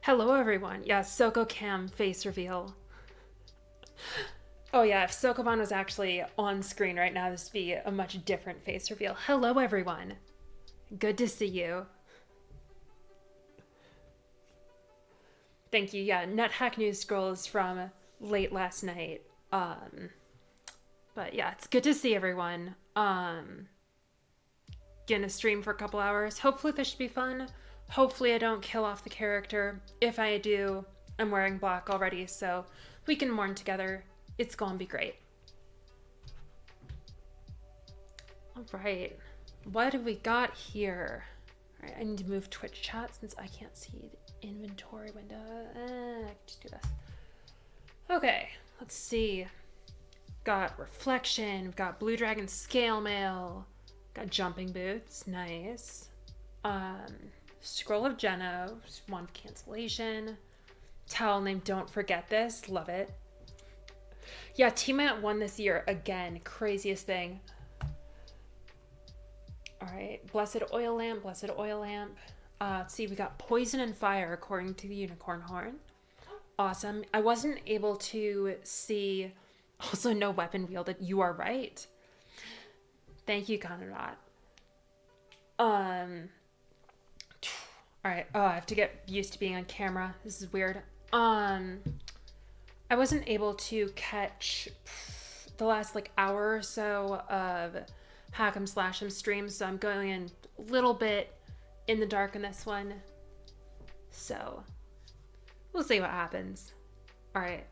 Hello, everyone. Yeah, Soko Cam face reveal. Oh, yeah, if Sokoban was actually on screen right now, this would be a much different face reveal. Hello, everyone. Good to see you. Thank you. Yeah, NetHack news scrolls from late last night. But yeah, it's good to see everyone. Gonna stream for a couple hours. Hopefully, this should be fun. Hopefully, I don't kill off the character. If I do, I'm wearing black already, so we can mourn together. It's gonna be great. All right, what have we got here? All right, I need to move Twitch chat since I can't see the inventory window. I can just do this. Okay, let's see. Got reflection. We've got blue dragon scale mail. Got jumping boots. Nice. Scroll of Genos. Wand of cancellation. Towel name. Don't forget this. Love it. Yeah, Teammate won this year again. Craziest thing. All right, blessed oil lamp, blessed oil lamp. Let's see, we got poison and fire according to the unicorn horn. Awesome. I wasn't able to see. Also, no weapon wielded. You are right. Thank you, Conrad. All right. Oh, I have to get used to being on camera. This is weird. I wasn't able to catch the last hour or so of Hack'em Slash'em streams, so I'm going in a little bit in the dark in this one. So we'll see what happens. All right.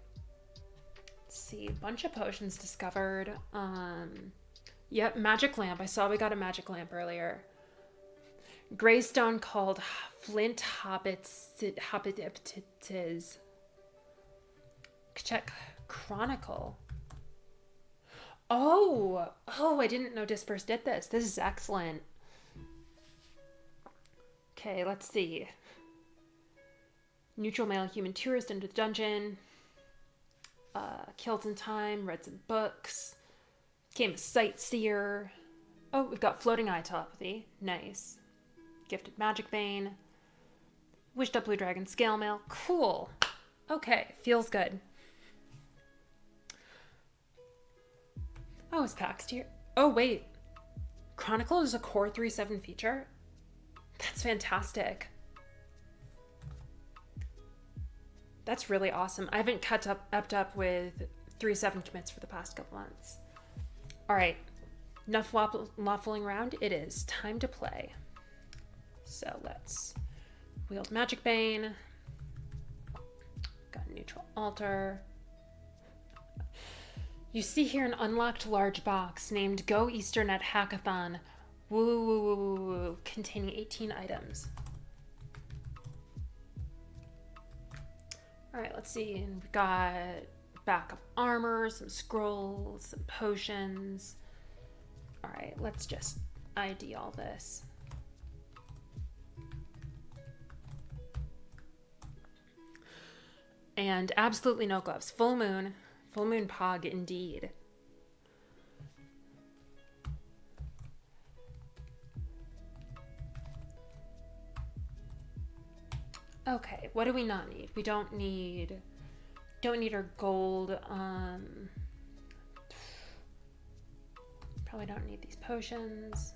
Let's see, bunch of potions discovered. Yep, magic lamp. I saw we got a magic lamp earlier. Greystone called Flint Hobbitiz. Check Chronicle. Oh, I didn't know Disperse did this. This is excellent. Okay, let's see. Neutral male human tourist into the dungeon. Killed in time, read some books. Became a sightseer. Oh, we've got floating eye telepathy. Nice. Gifted magic bane. Wished up blue dragon scale mail. Cool. Okay, feels good. Oh, is Pax here? Oh, wait. Chronicle is a Core 3.7 feature? That's fantastic. That's really awesome. I haven't kept up with 3.7 commits for the past couple months. All right. Enough waffling around. It is time to play. So let's wield Magic Bane. Got a neutral altar. You see here an unlocked large box named Go Easter NetHackathon Woo Woo Woo Woo Woo, containing 18 items. All right, let's see. And we've got backup armor, some scrolls, some potions. All right, let's just ID all this. And absolutely no gloves. Full moon pog indeed. Okay, what do we not need? We don't need our gold. Probably don't need these potions.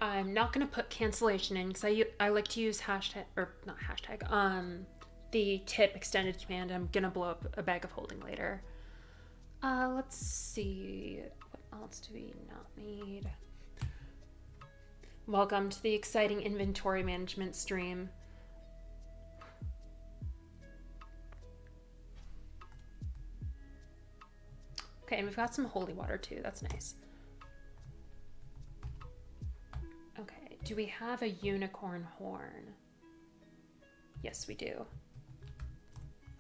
I'm not gonna put cancellation in because I like to use the tip extended command. I'm gonna blow up a bag of holding later. Let's see, what else do we not need? Welcome to the exciting inventory management stream. Okay, and we've got some holy water too. That's nice. Okay, do we have a unicorn horn? Yes, we do. All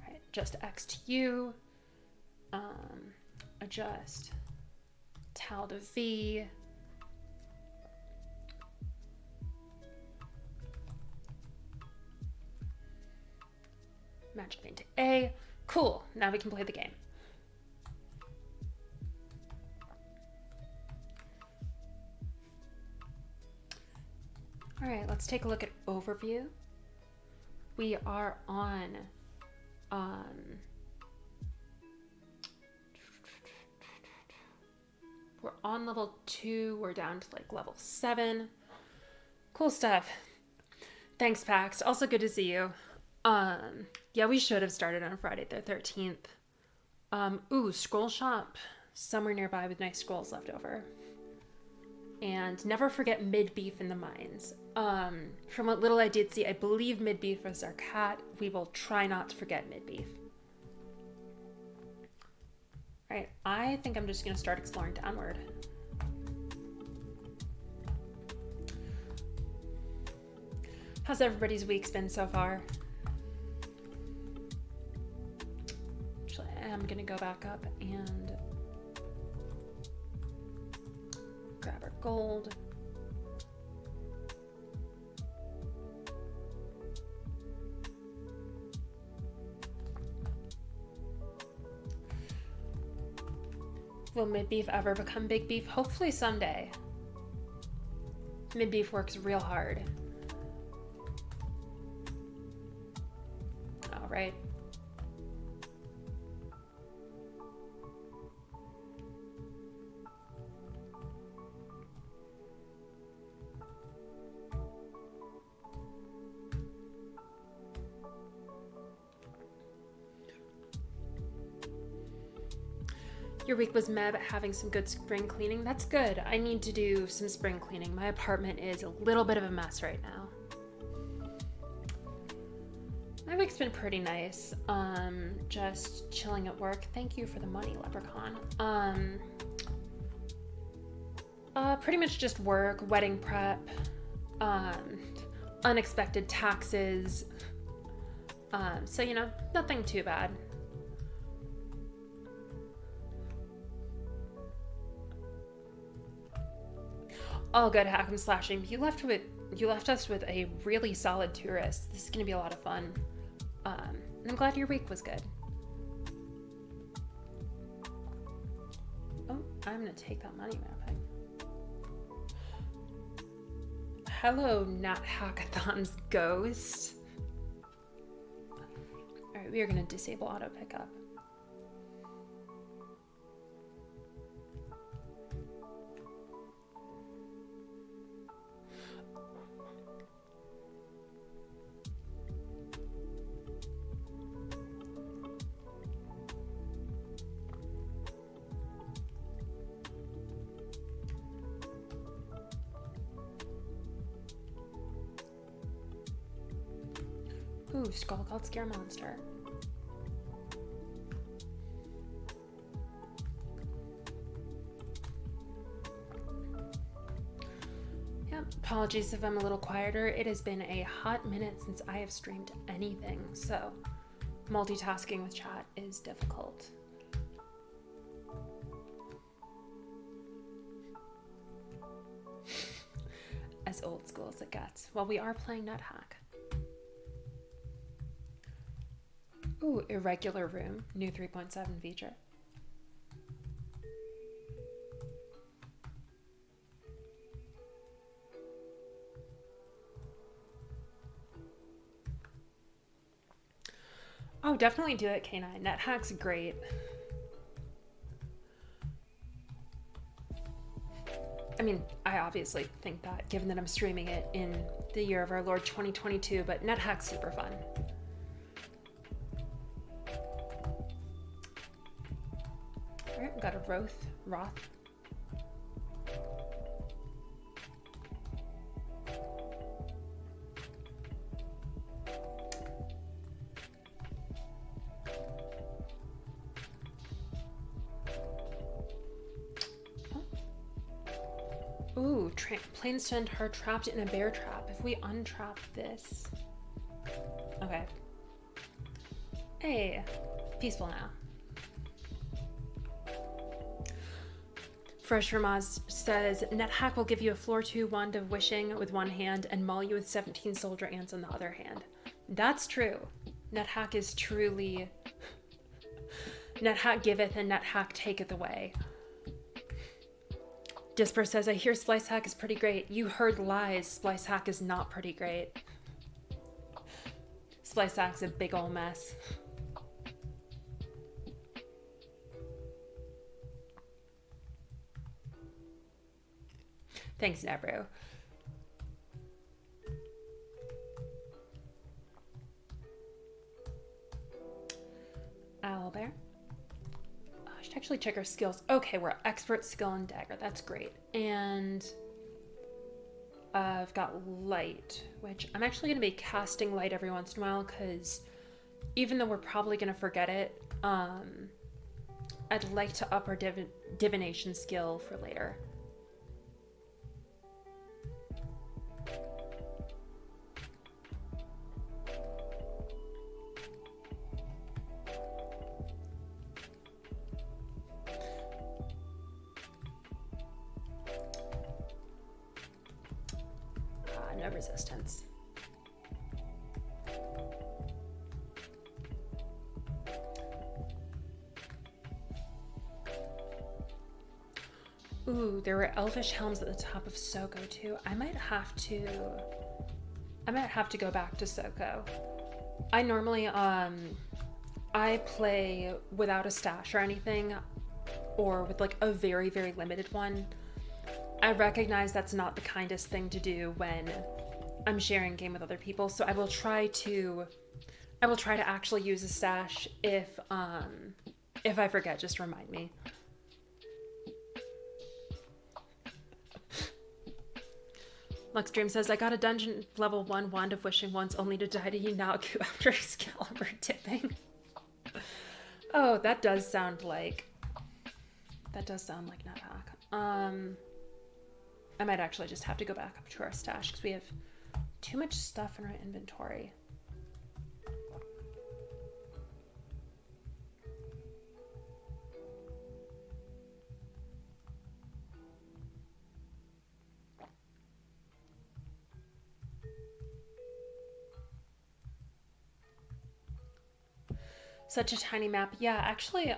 right, just X to U. Adjust Tal to V. Magic Bane to A. Cool, now we can play the game. All right, let's take a look at overview. We are on we're on level 2. We're down to like level 7. Cool stuff. Thanks, Pax. Also good to see you. Yeah, we should have started on Friday the 13th. Ooh, scroll shop somewhere nearby with nice scrolls left over. And never forget mid-beef in the mines. From what little I did see, I believe mid-beef was our cat. We will try not to forget mid-beef. Alright, I think I'm just going to start exploring downward. How's everybody's week's been so far? Actually, I'm going to go back up and grab our gold. Will mid-beef ever become big beef? Hopefully someday. Mid-beef works real hard. All right. Your week was meh, but having some good spring cleaning. That's good. I need to do some spring cleaning. My apartment is a little bit of a mess right now. My week's been pretty nice. Just chilling at work. Thank you for the money, Leprechaun. Pretty much just work, wedding prep, unexpected taxes. So, you know, nothing too bad. All good, Hack'em Slashing. You left us with a really solid tourist. This is gonna be a lot of fun. And I'm glad your week was good. Oh, I'm gonna take that money mapping. Hello, NetHackathon's ghost. Alright, we are gonna disable auto pickup. Ooh, Skull called Scare Monster. Yep, apologies if I'm a little quieter. It has been a hot minute since I have streamed anything, so multitasking with chat is difficult. As old school as it gets. Well, we are playing NetHack. Ooh, irregular room, new 3.7 feature. Oh, definitely do it, K9. NetHack's great. I mean, I obviously think that, given that I'm streaming it in the year of our Lord 2022, but NetHack's super fun. Alright, we've got a Roth. Ooh, planes send her trapped in a bear trap. If we untrap this... Okay. Hey, peaceful now. Fresh from Oz says, NetHack will give you a floor 2 wand of wishing with one hand and maul you with 17 soldier ants on the other hand. That's true. NetHack is truly... NetHack giveth and NetHack taketh away. Disper says, I hear Splice Hack is pretty great. You heard lies. Splice Hack is not pretty great. Splice Hack's a big ol' mess. Thanks, Nebro. Owlbear. I should actually check our skills. Okay, we're expert skill and dagger. That's great. And I've got light, which I'm actually going to be casting light every once in a while because even though we're probably going to forget it, I'd like to up our divination skill for later. No resistance. Ooh, there were elvish helms at the top of Soko too. I might have to go back to Soko. I normally I play without a stash or anything, or with like a very, very limited one. I recognize that's not the kindest thing to do when I'm sharing game with other people, so I will try to actually use a stash if I forget, just remind me. Luxdream says, I got a dungeon level 1 Wand of Wishing once only to die to Yinaku after Excalibur tipping. Oh, that does sound like NetHack. I might actually just have to go back up to our stash because we have too much stuff in our inventory. Such a tiny map. Yeah, actually,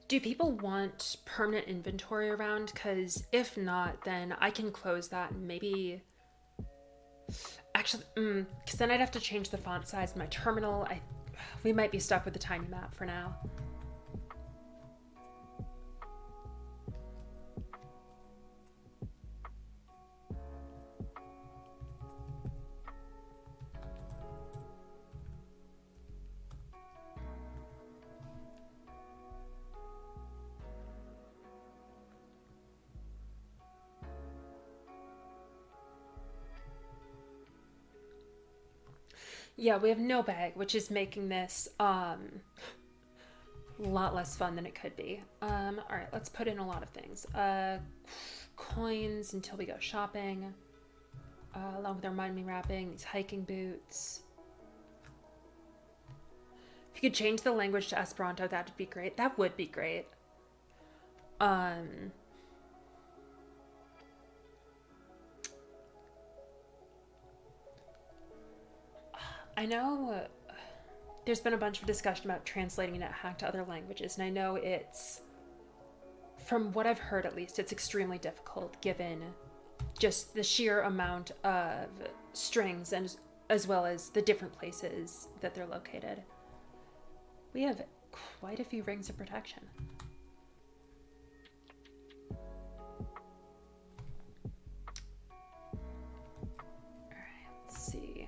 do people want permanent inventory around? Because if not, then I can close that and maybe... Actually, because then I'd have to change the font size of my terminal. We might be stuck with the tiny map for now. Yeah, we have no bag, which is making this a lot less fun than it could be. All right, let's put in a lot of things. Coins until we go shopping, along with our mind me wrapping, these hiking boots. If you could change the language to Esperanto, that would be great. That would be great. I know there's been a bunch of discussion about translating NetHack to other languages, and I know it's, from what I've heard at least, it's extremely difficult given just the sheer amount of strings and as well as the different places that they're located. We have quite a few rings of protection. All right, let's see.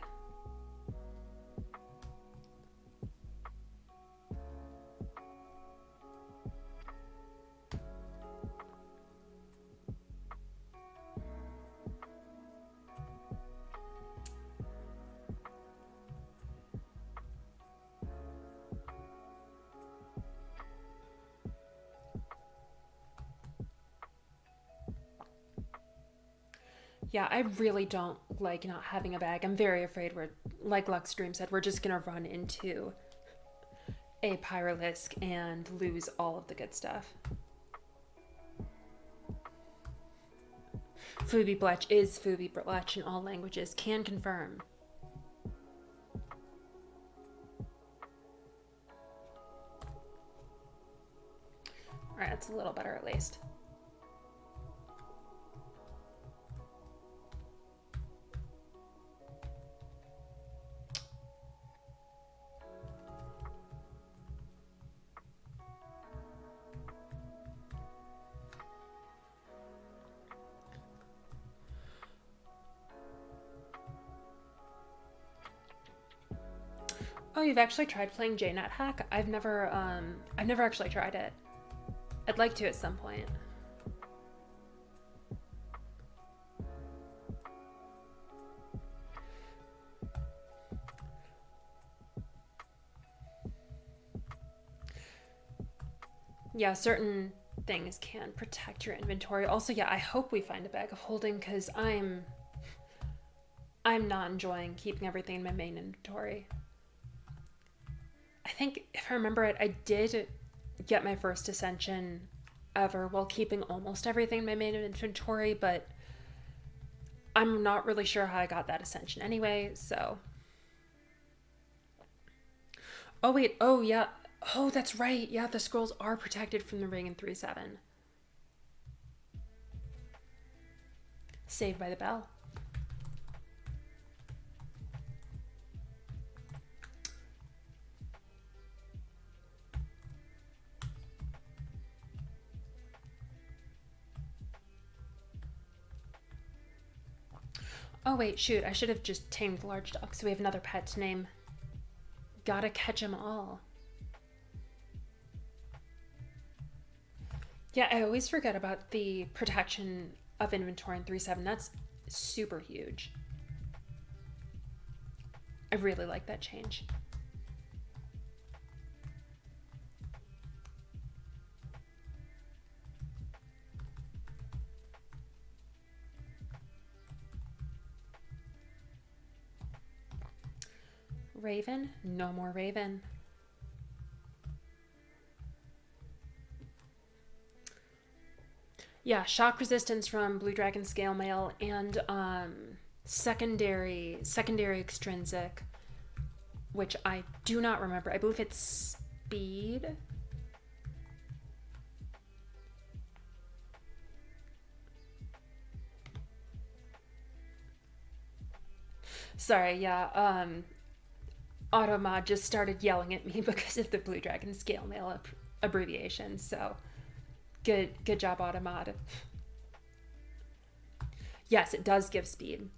Yeah, I really don't like not having a bag. I'm very afraid we're, like Luxdream said, we're just gonna run into a Pyralisk and lose all of the good stuff. Fubi Blech is Fubi Blech in all languages. Can confirm. Alright, that's a little better at least. you've actually tried playing NetHack? I've never actually tried it. I'd like to at some point. Yeah, certain things can protect your inventory. Also, yeah, I hope we find a bag of holding because I'm not enjoying keeping everything in my main inventory. I think if I remember it, I did get my first ascension ever while keeping almost everything in my main inventory, but I'm not really sure how I got that ascension anyway, so. Oh wait, oh yeah. Oh, that's right. Yeah, the scrolls are protected from the ring in 3.7. Saved by the bell. Oh wait, shoot. I should have just tamed large dogs so we have another pet to name. Gotta catch 'em all. Yeah, I always forget about the protection of inventory in 3.7. That's super huge. I really like that change. Raven? No more Raven. Yeah, shock resistance from Blue Dragon Scale Mail and secondary extrinsic, which I do not remember. I believe it's speed. Sorry, yeah. Automod just started yelling at me because of the Blue Dragon Scale Mail abbreviation. So, good job, Automod. Yes, it does give speed.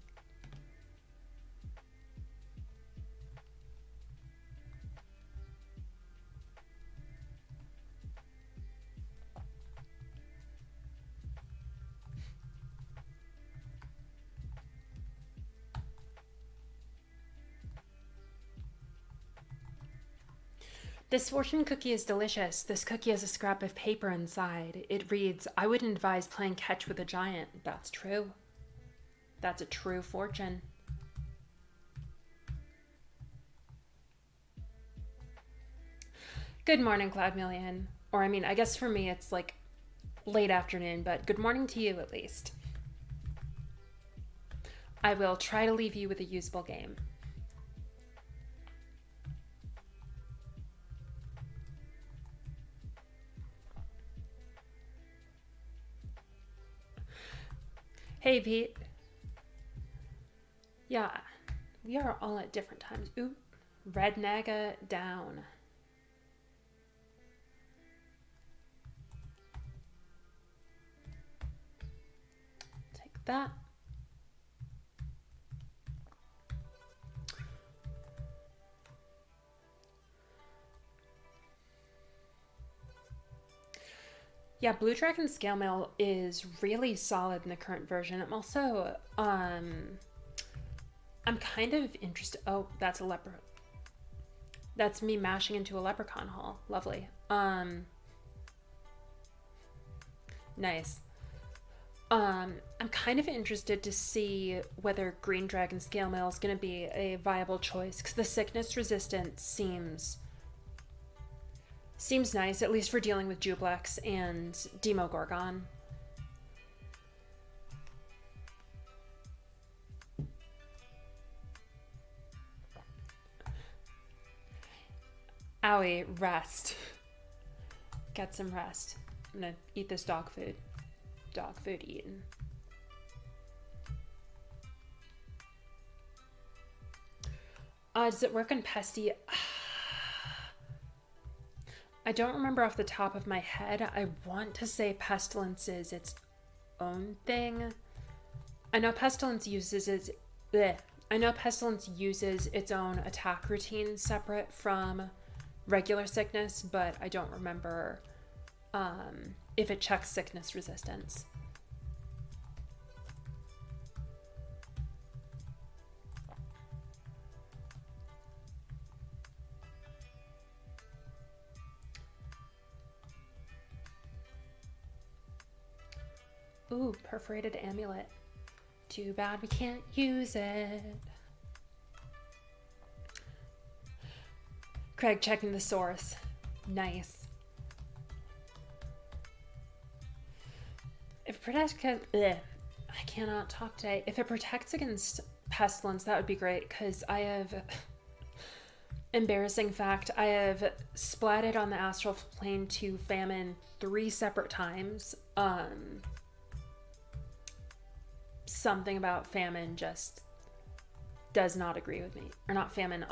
This fortune cookie is delicious. This cookie has a scrap of paper inside. It reads, I wouldn't advise playing catch with a giant. That's true. That's a true fortune. Good morning, Cloud Million. Or, I mean, I guess for me it's like late afternoon, but good morning to you at least. I will try to leave you with a usable game. Hey, Pete. Yeah, we are all at different times. Ooh, Red Naga down. Take that. Yeah, Blue Dragon Scale Mail is really solid in the current version. I'm also, I'm kind of interested. Oh, that's a leper. That's me mashing into a leprechaun hall. Lovely. Nice. I'm kind of interested to see whether Green Dragon Scale Mail is going to be a viable choice because the sickness resistance seems nice, at least for dealing with Jublex and Demogorgon. Owie, rest. Get some rest. I'm gonna eat this dog food. Dog food eaten. Does it work on Pesty? I don't remember off the top of my head. I want to say Pestilence is its own thing. I know Pestilence uses I know Pestilence uses its own attack routine separate from regular sickness, but I don't remember if it checks sickness resistance. Ooh, perforated amulet. Too bad we can't use it. Craig checking the source. Nice. If I cannot talk today. If it protects against pestilence, that would be great, because I have embarrassing fact, I have splatted on the astral plane to famine 3 separate times. Something about famine just does not agree with me. Or not famine,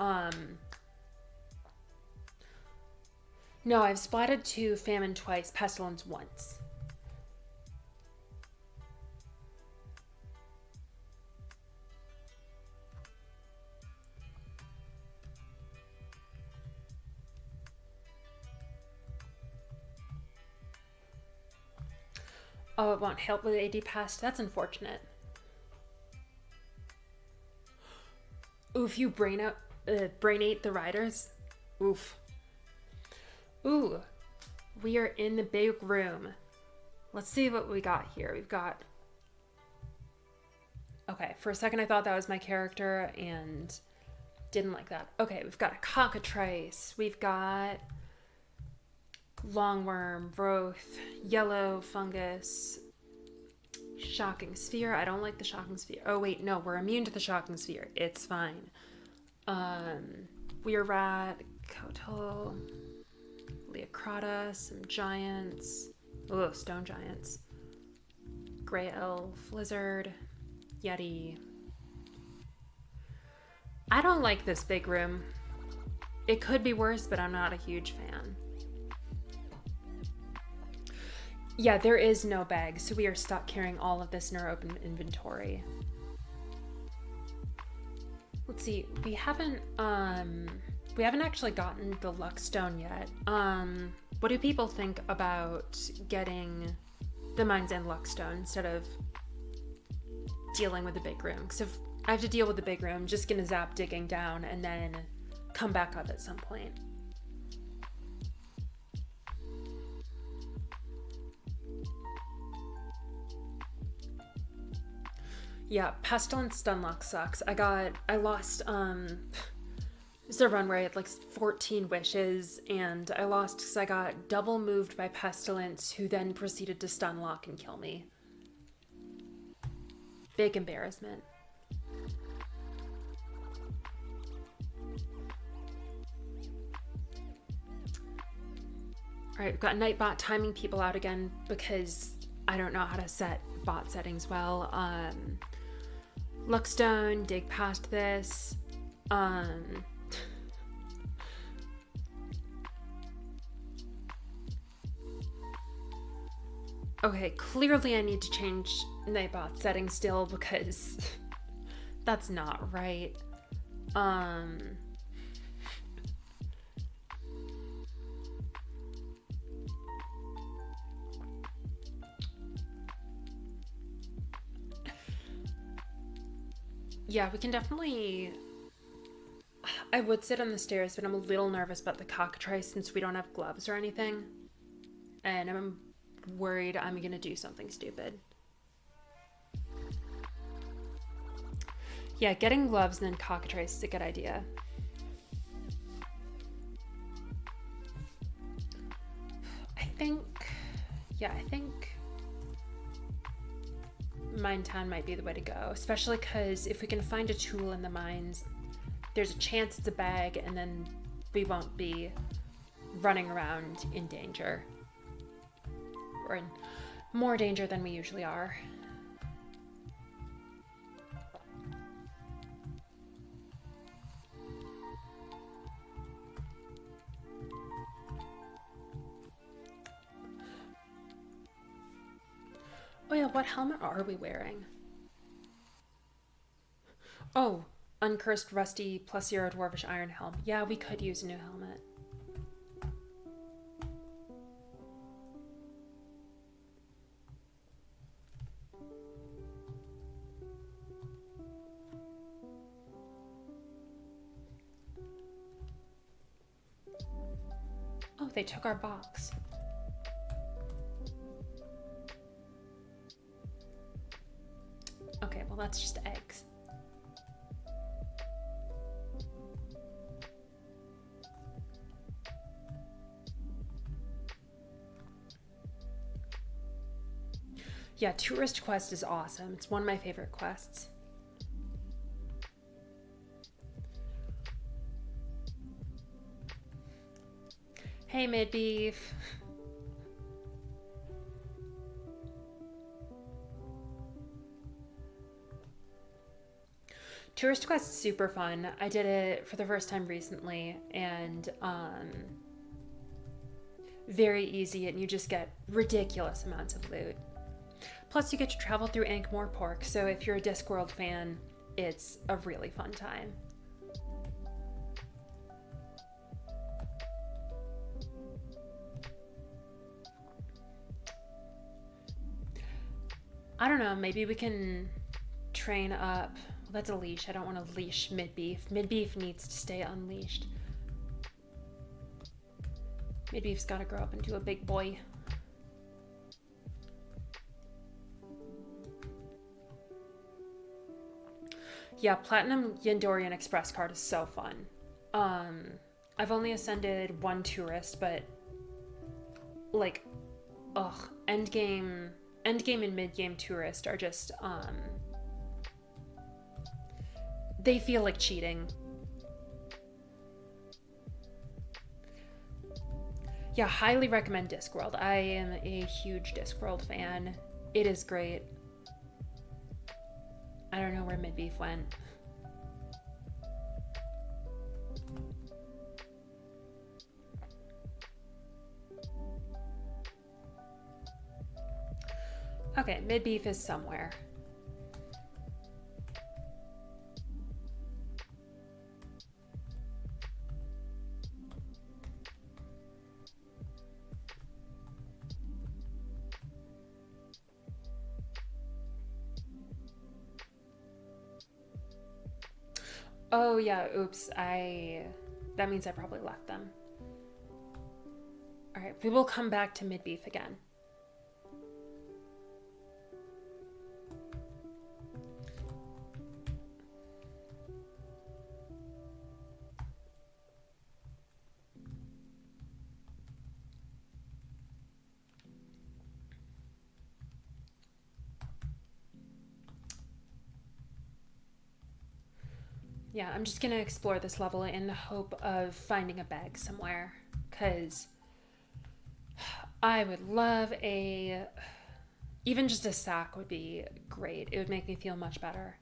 no, I've splatted to famine twice, pestilence once. Oh, it won't help with AD past? That's unfortunate. Oof, you brain ate the riders? Oof. Ooh, we are in the big room. Let's see what we got here. We've got... Okay, for a second I thought that was my character and didn't like that. Okay, we've got a cockatrice. We've got longworm, broth, yellow fungus, shocking sphere. I don't like the shocking sphere. Oh wait, no, we're immune to the shocking sphere. It's fine. Weird rat, Kotal, Leocrata, some giants. Oh, stone giants. Gray elf, lizard, yeti. I don't like this big room. It could be worse, but I'm not a huge fan. Yeah, there is no bag, so we are stuck carrying all of this in our open inventory. Let's see, we haven't actually gotten the luck stone yet. What do people think about getting the Mind's End luck stone instead of dealing with the big room? Because if I have to deal with the big room, I'm just gonna zap digging down and then come back up at some point. Yeah, Pestilence Stunlock sucks. I lost, it's a run where I had like 14 wishes, and I lost because I got double moved by Pestilence, who then proceeded to Stunlock and kill me. Big embarrassment. Alright, we've got Nightbot timing people out again because I don't know how to set bot settings well. Luckstone, dig past this. Okay, clearly I need to change Nightbot settings still because that's not right. Yeah, we can definitely... I would sit on the stairs, but I'm a little nervous about the cockatrice since we don't have gloves or anything. And I'm worried I'm gonna do something stupid. Yeah, getting gloves and then cockatrice is a good idea. I think Mine Town might be the way to go, especially because if we can find a tool in the mines, there's a chance it's a bag, and then we won't be running around in danger. Or in more danger than we usually are. Oh yeah, what helmet are we wearing? Oh, Uncursed Rusty plus 0 Dwarvish Iron Helm. Yeah, we could use a new helmet. Oh, they took our box. Okay, well that's just eggs. Yeah, Tourist Quest is awesome. It's one of my favorite quests. Hey, Midbeef. Tourist Quest is super fun. I did it for the first time recently, and very easy, and you just get ridiculous amounts of loot. Plus, you get to travel through Ankh-Morpork, so if you're a Discworld fan, it's a really fun time. I don't know, maybe we can train up. Well, that's a leash. I don't want to leash Midbeef. Midbeef needs to stay unleashed. Midbeef's got to grow up into a big boy. Yeah, Platinum Yandorian Express card is so fun. I've only ascended one tourist, but like, endgame and mid-game tourist are just they feel like cheating. Yeah, highly recommend Discworld. I am a huge Discworld fan. It is great. I don't know where Midbeef went. Okay, Midbeef is somewhere. Oh yeah, oops, that means I probably left them. All right, we will come back to Midbeef again. Yeah, I'm just gonna explore this level in the hope of finding a bag somewhere, because I would love even just a sack would be great. It would make me feel much better.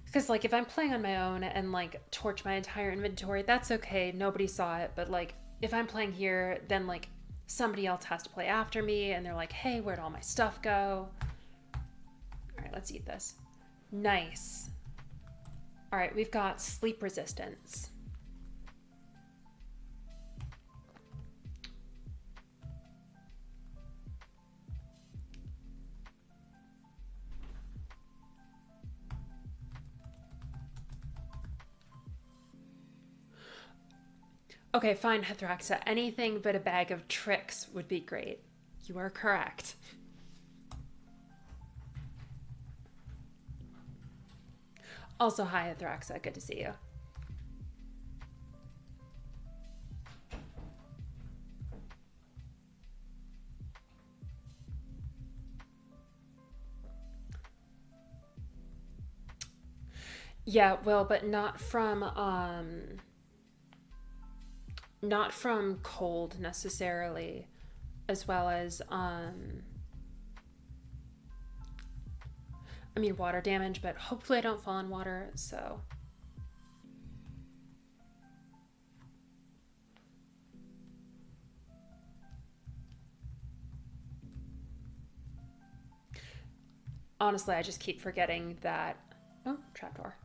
Because like if I'm playing on my own and like torch my entire inventory, that's okay, nobody saw it, but like if I'm playing here, then like somebody else has to play after me and they're like, hey, where'd all my stuff go? All right, let's eat this. Nice. All right, we've got sleep resistance. Okay, fine, Hethraxa. Anything but a bag of tricks would be great. You are correct. Also, hi, Hethraxa. Good to see you. Yeah, well, but not from cold necessarily, as well as I mean water damage, but hopefully I don't fall in water, so honestly I just keep forgetting that Oh, trapdoor.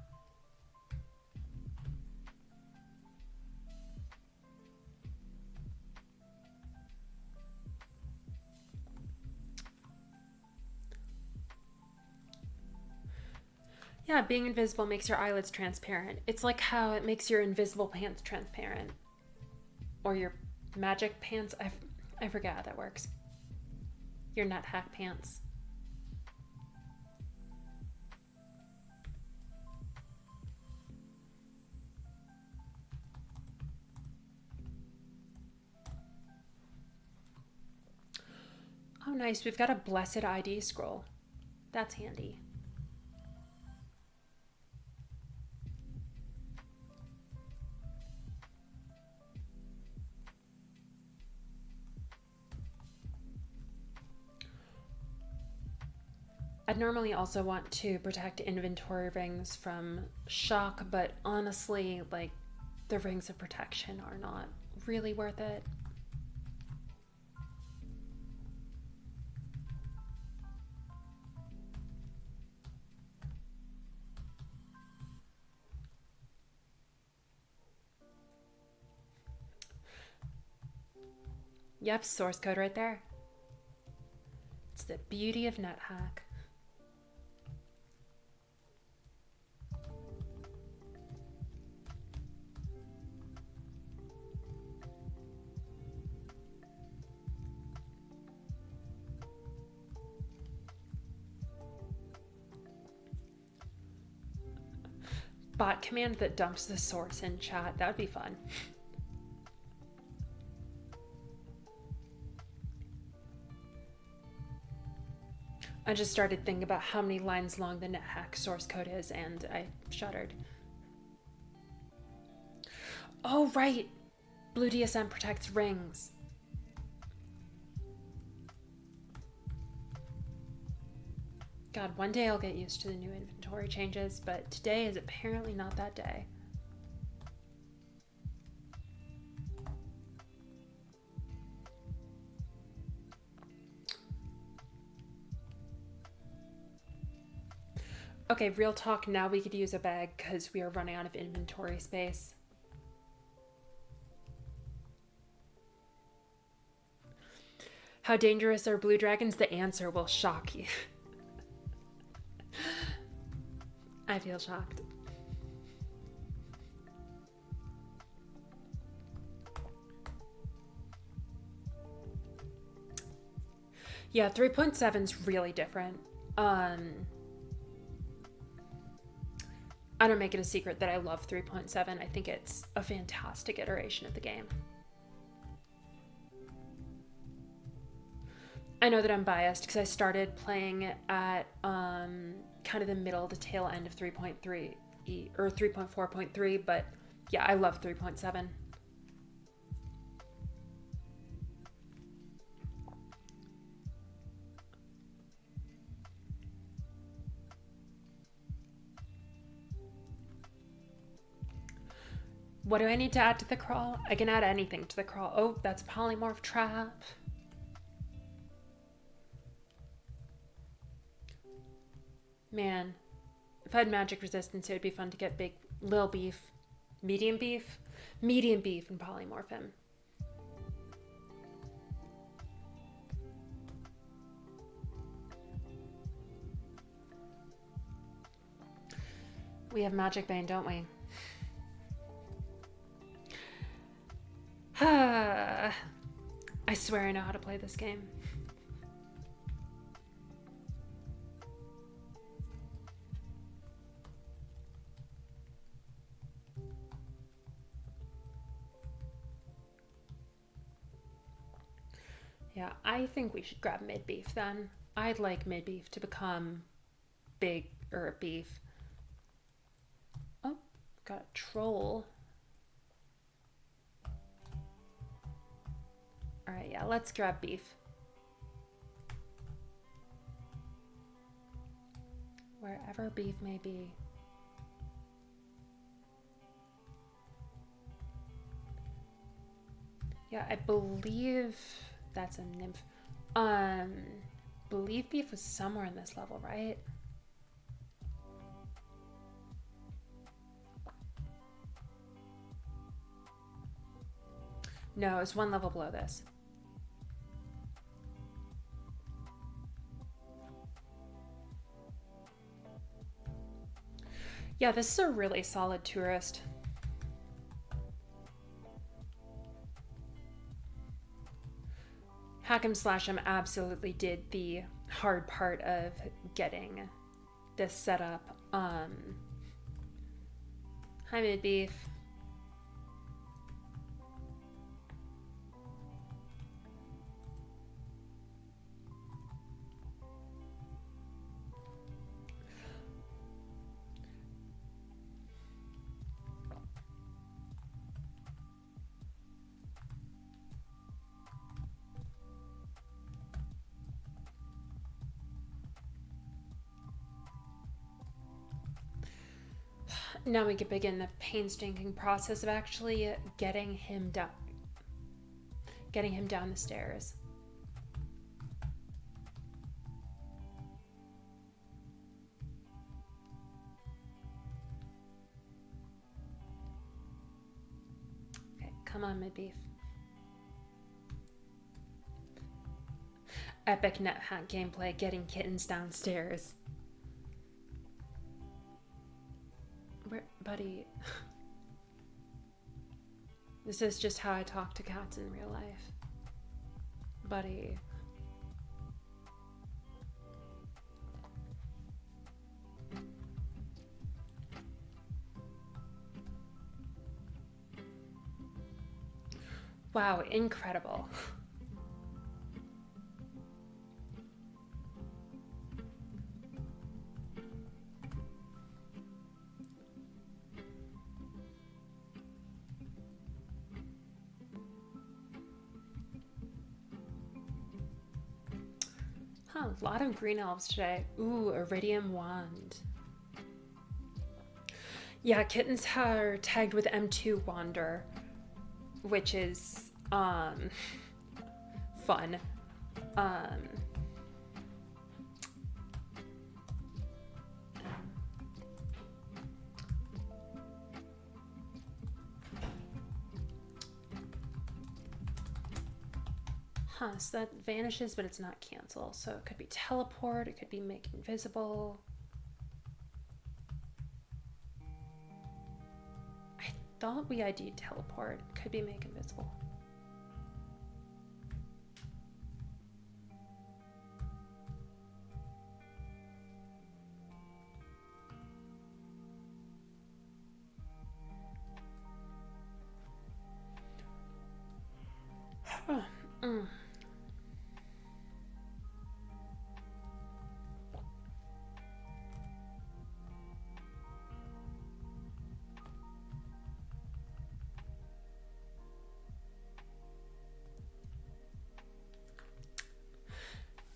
Yeah, being invisible makes your eyelids transparent. It's like how it makes your invisible pants transparent. Or your magic pants. I forget how that works. Your NetHack pants. Oh, nice. We've got a blessed ID scroll. That's handy. I'd normally also want to protect inventory rings from shock, but honestly, like, the rings of protection are not really worth it. Yep, source code right there. It's the beauty of NetHack. Bot command that dumps the source in chat. That would be fun. I just started thinking about how many lines long the NetHack source code is, and I shuddered. Oh, right! Blue DSM protects rings. God, one day I'll get used to the new inventory changes, but today is apparently not that day. Okay, real talk, now we could use a bag because we are running out of inventory space. How dangerous are blue dragons? The answer will shock you. I feel shocked. Yeah, 3.7's really different. I don't make it a secret that I love 3.7. I think it's a fantastic iteration of the game. I know that I'm biased because I started playing at kind of the middle to tail end of 3.3 or 3.4.3, but yeah, I love 3.7. What do I need to add to the crawl? I can add anything to the crawl. Oh, that's a polymorph trap. Man, if I had magic resistance, it would be fun to get big, little beef, medium beef, and polymorph him. We have Magic Bane, don't we? I swear I know how to play this game. Yeah, I think we should grab mid beef then. I'd like mid beef to become big or beef. Oh, got a troll. All right, yeah, let's grab beef. Wherever beef may be. Yeah, I believe that's a nymph. Believe beef was somewhere in this level, right? No, it's one level below this. Yeah, this is a really solid tourist. Hack 'em Slash 'em absolutely did the hard part of getting this set up. Hi, Midbeef. Now we can begin the painstaking process of actually getting him down the stairs. Okay, come on, Midbeef. Epic NetHack gameplay, getting kittens downstairs. Where, buddy? This is just how I talk to cats in real life. Buddy. Wow, incredible. Huh, a lot of green elves today. Ooh, Iridium Wand. Yeah, kittens are tagged with M2 Wander, which is fun. Huh, so that vanishes, but it's not cancel. So it could be teleport, it could be make invisible. I thought we ID'd teleport. It could be make invisible.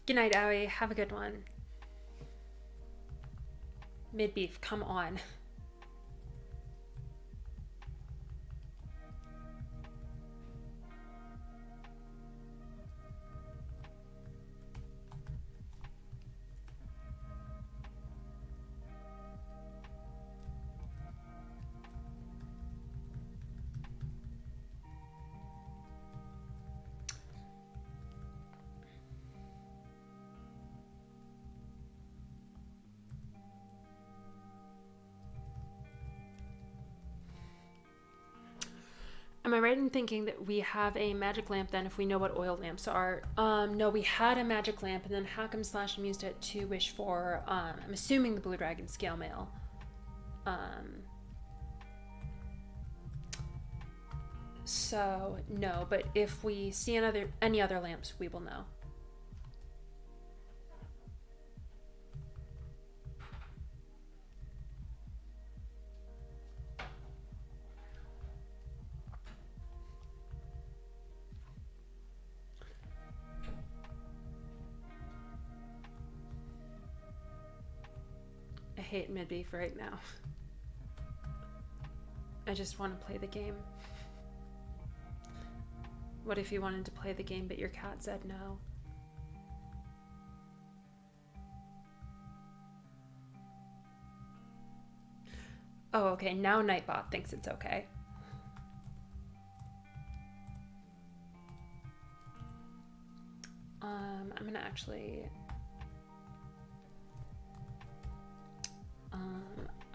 Good night, Owie. Have a good one. Midbeef, come on. Am I right in thinking that we have a magic lamp then if we know what oil lamps are? No, we had a magic lamp and then Hack 'em Slash 'em used it to wish for, I'm assuming the Blue Dragon scale mail. So, no, but if we see any other lamps, we will know. I hate Midbeef right now. I just want to play the game. What if you wanted to play the game but your cat said no? Oh, okay, now Nightbot thinks it's okay. actually.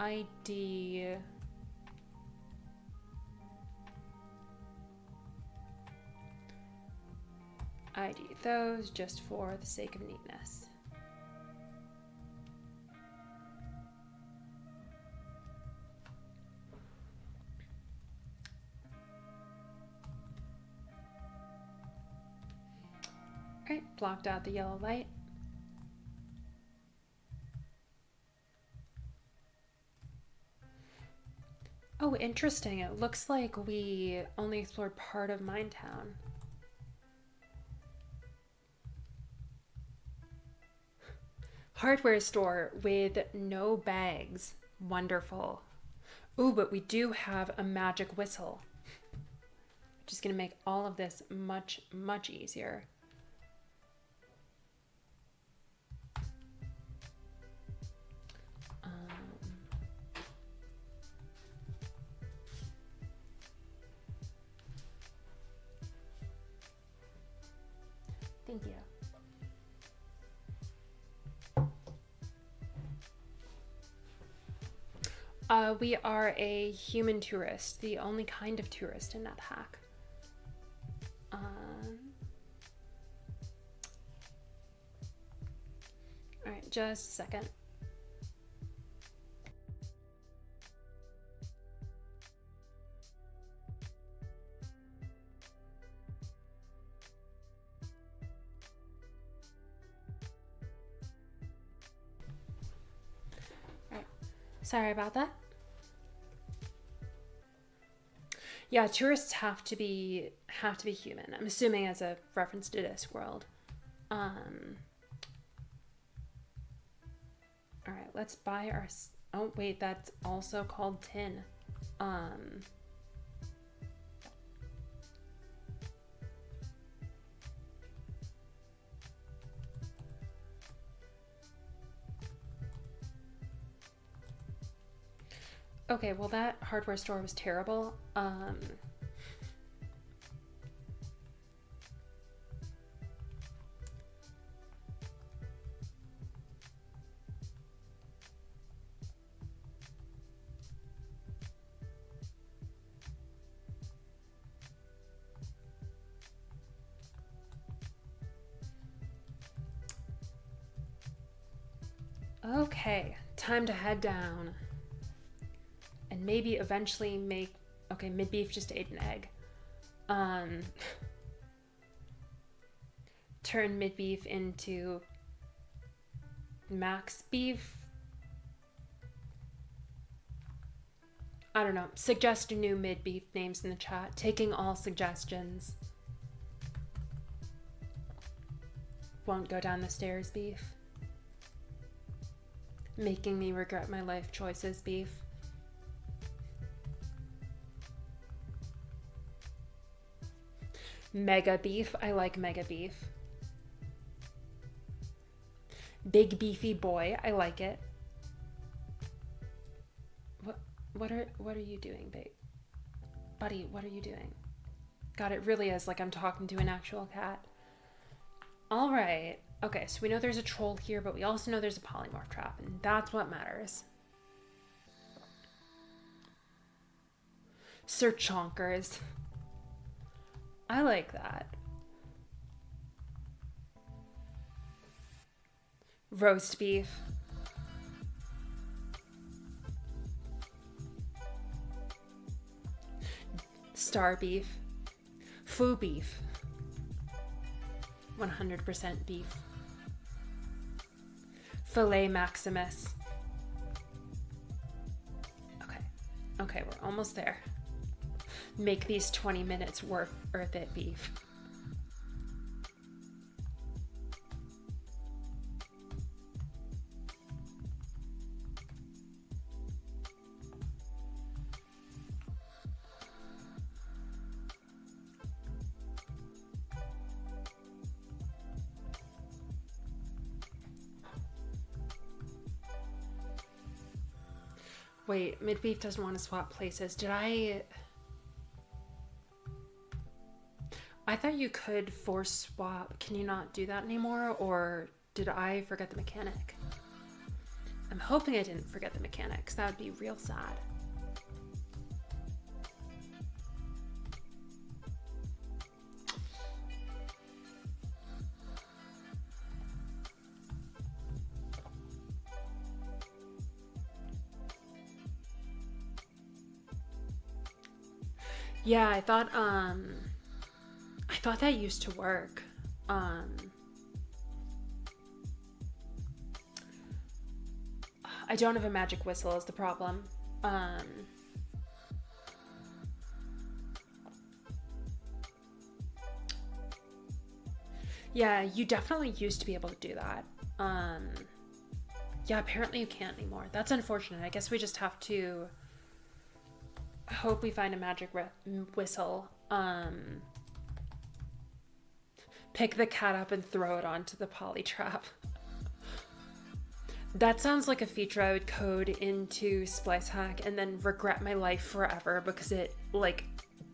ID. ID those just for the sake of neatness. Alright, blocked out the yellow light. Oh, interesting. It looks like we only explored part of Minetown. Hardware store with no bags. Wonderful. Ooh, but we do have a magic whistle. Which is going to make all of this much, much easier. Thank you. We are a human tourist, the only kind of tourist in NetHack. All right, just a second. All right, sorry about that. Yeah, tourists have to be human. I'm assuming as a reference to Discworld. All right, let's buy our. Oh wait, that's also called tin. Okay, well that hardware store was terrible. Okay, time to head down. And maybe eventually make... Okay, mid-beef just ate an egg. Turn mid-beef into max beef. I don't know. Suggest new mid-beef names in the chat. Taking all suggestions. Won't go down the stairs, beef. Making me regret my life choices, beef. Mega beef. I like mega beef. Big beefy boy. I like it. What are you doing, babe? Buddy, what are you doing? God, it really is like I'm talking to an actual cat. All right. Okay, so we know there's a troll here, but we also know there's a polymorph trap, and that's what matters. Sir Chonkers. I like that. Roast beef. Star beef. Foo beef. 100% beef. Filet Maximus. Okay, we're almost there. Make these 20 minutes worth it, beef. Wait, Midbeef doesn't want to swap places. Did I I thought you could force swap. Can you not do that anymore? Or did I forget the mechanic? I'm hoping I didn't forget the mechanic, because that would be real sad. Yeah, I thought that used to work. I don't have a magic whistle is the problem. Yeah, you definitely used to be able to do that. Yeah, apparently you can't anymore. That's unfortunate. I guess we just have to hope we find a magic whistle. Pick the cat up and throw it onto the poly trap. That sounds like a feature I would code into SpliceHack and then regret my life forever because it, like,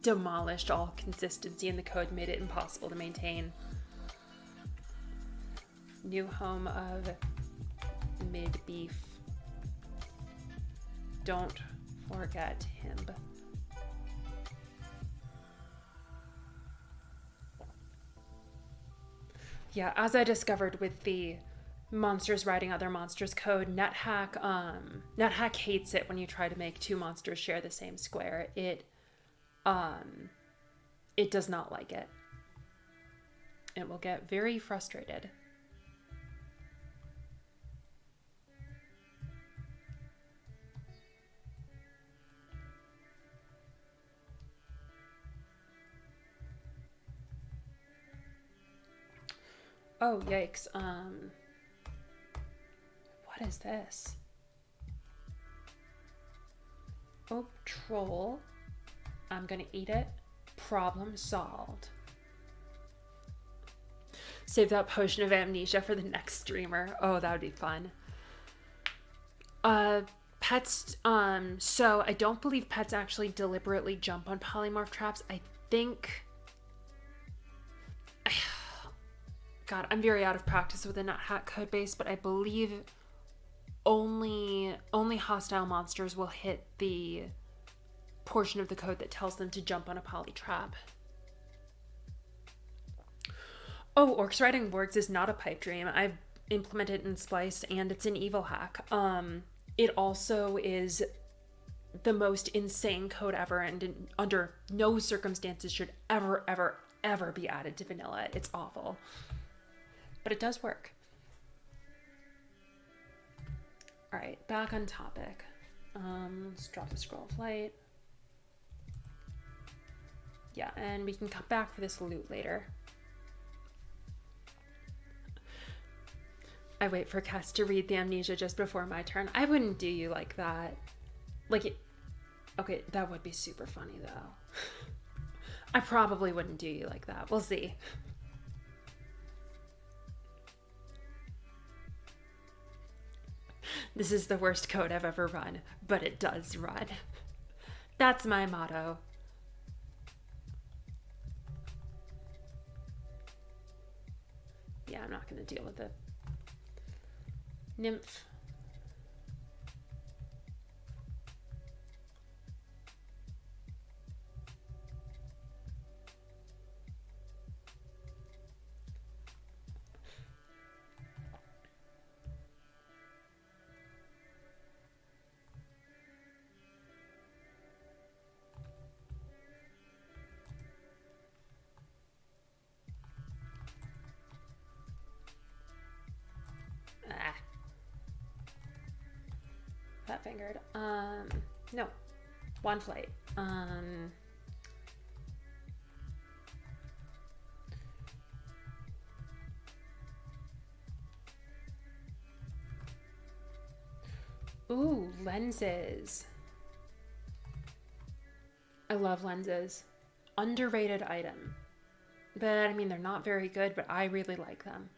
demolished all consistency in the code, made it impossible to maintain. New home of mid-beef. Don't forget him. Yeah, as I discovered with the monsters riding other monsters code, NetHack hates it when you try to make two monsters share the same square. It does not like it. It will get very frustrated. Oh, yikes. What is this? Oh, troll. I'm gonna eat it. Problem solved. Save that potion of amnesia for the next streamer. Oh, that would be fun. Pets, so I don't believe pets actually deliberately jump on polymorph traps. I think... God, I'm very out of practice with the NetHack code base, but I believe only hostile monsters will hit the portion of the code that tells them to jump on a poly trap. Oh, Orcs Riding Wargs is not a pipe dream. I've implemented it in Splice, and it's an evil hack. It also is the most insane code ever, and under no circumstances should ever, ever, ever be added to vanilla. It's awful. But it does work. All right, back on topic. Let's drop the scroll of light. Yeah, and we can come back for this loot later. I wait for Cass to read the amnesia just before my turn. I wouldn't do you like that. Okay, that would be super funny though. I probably wouldn't do you like that. We'll see. This is the worst code I've ever run, but it does run. That's my motto. Yeah, I'm not going to deal with it. Nymph. Fat fingered. No. One flight. Ooh, lenses. I love lenses. Underrated item. But, I mean, they're not very good, but I really like them.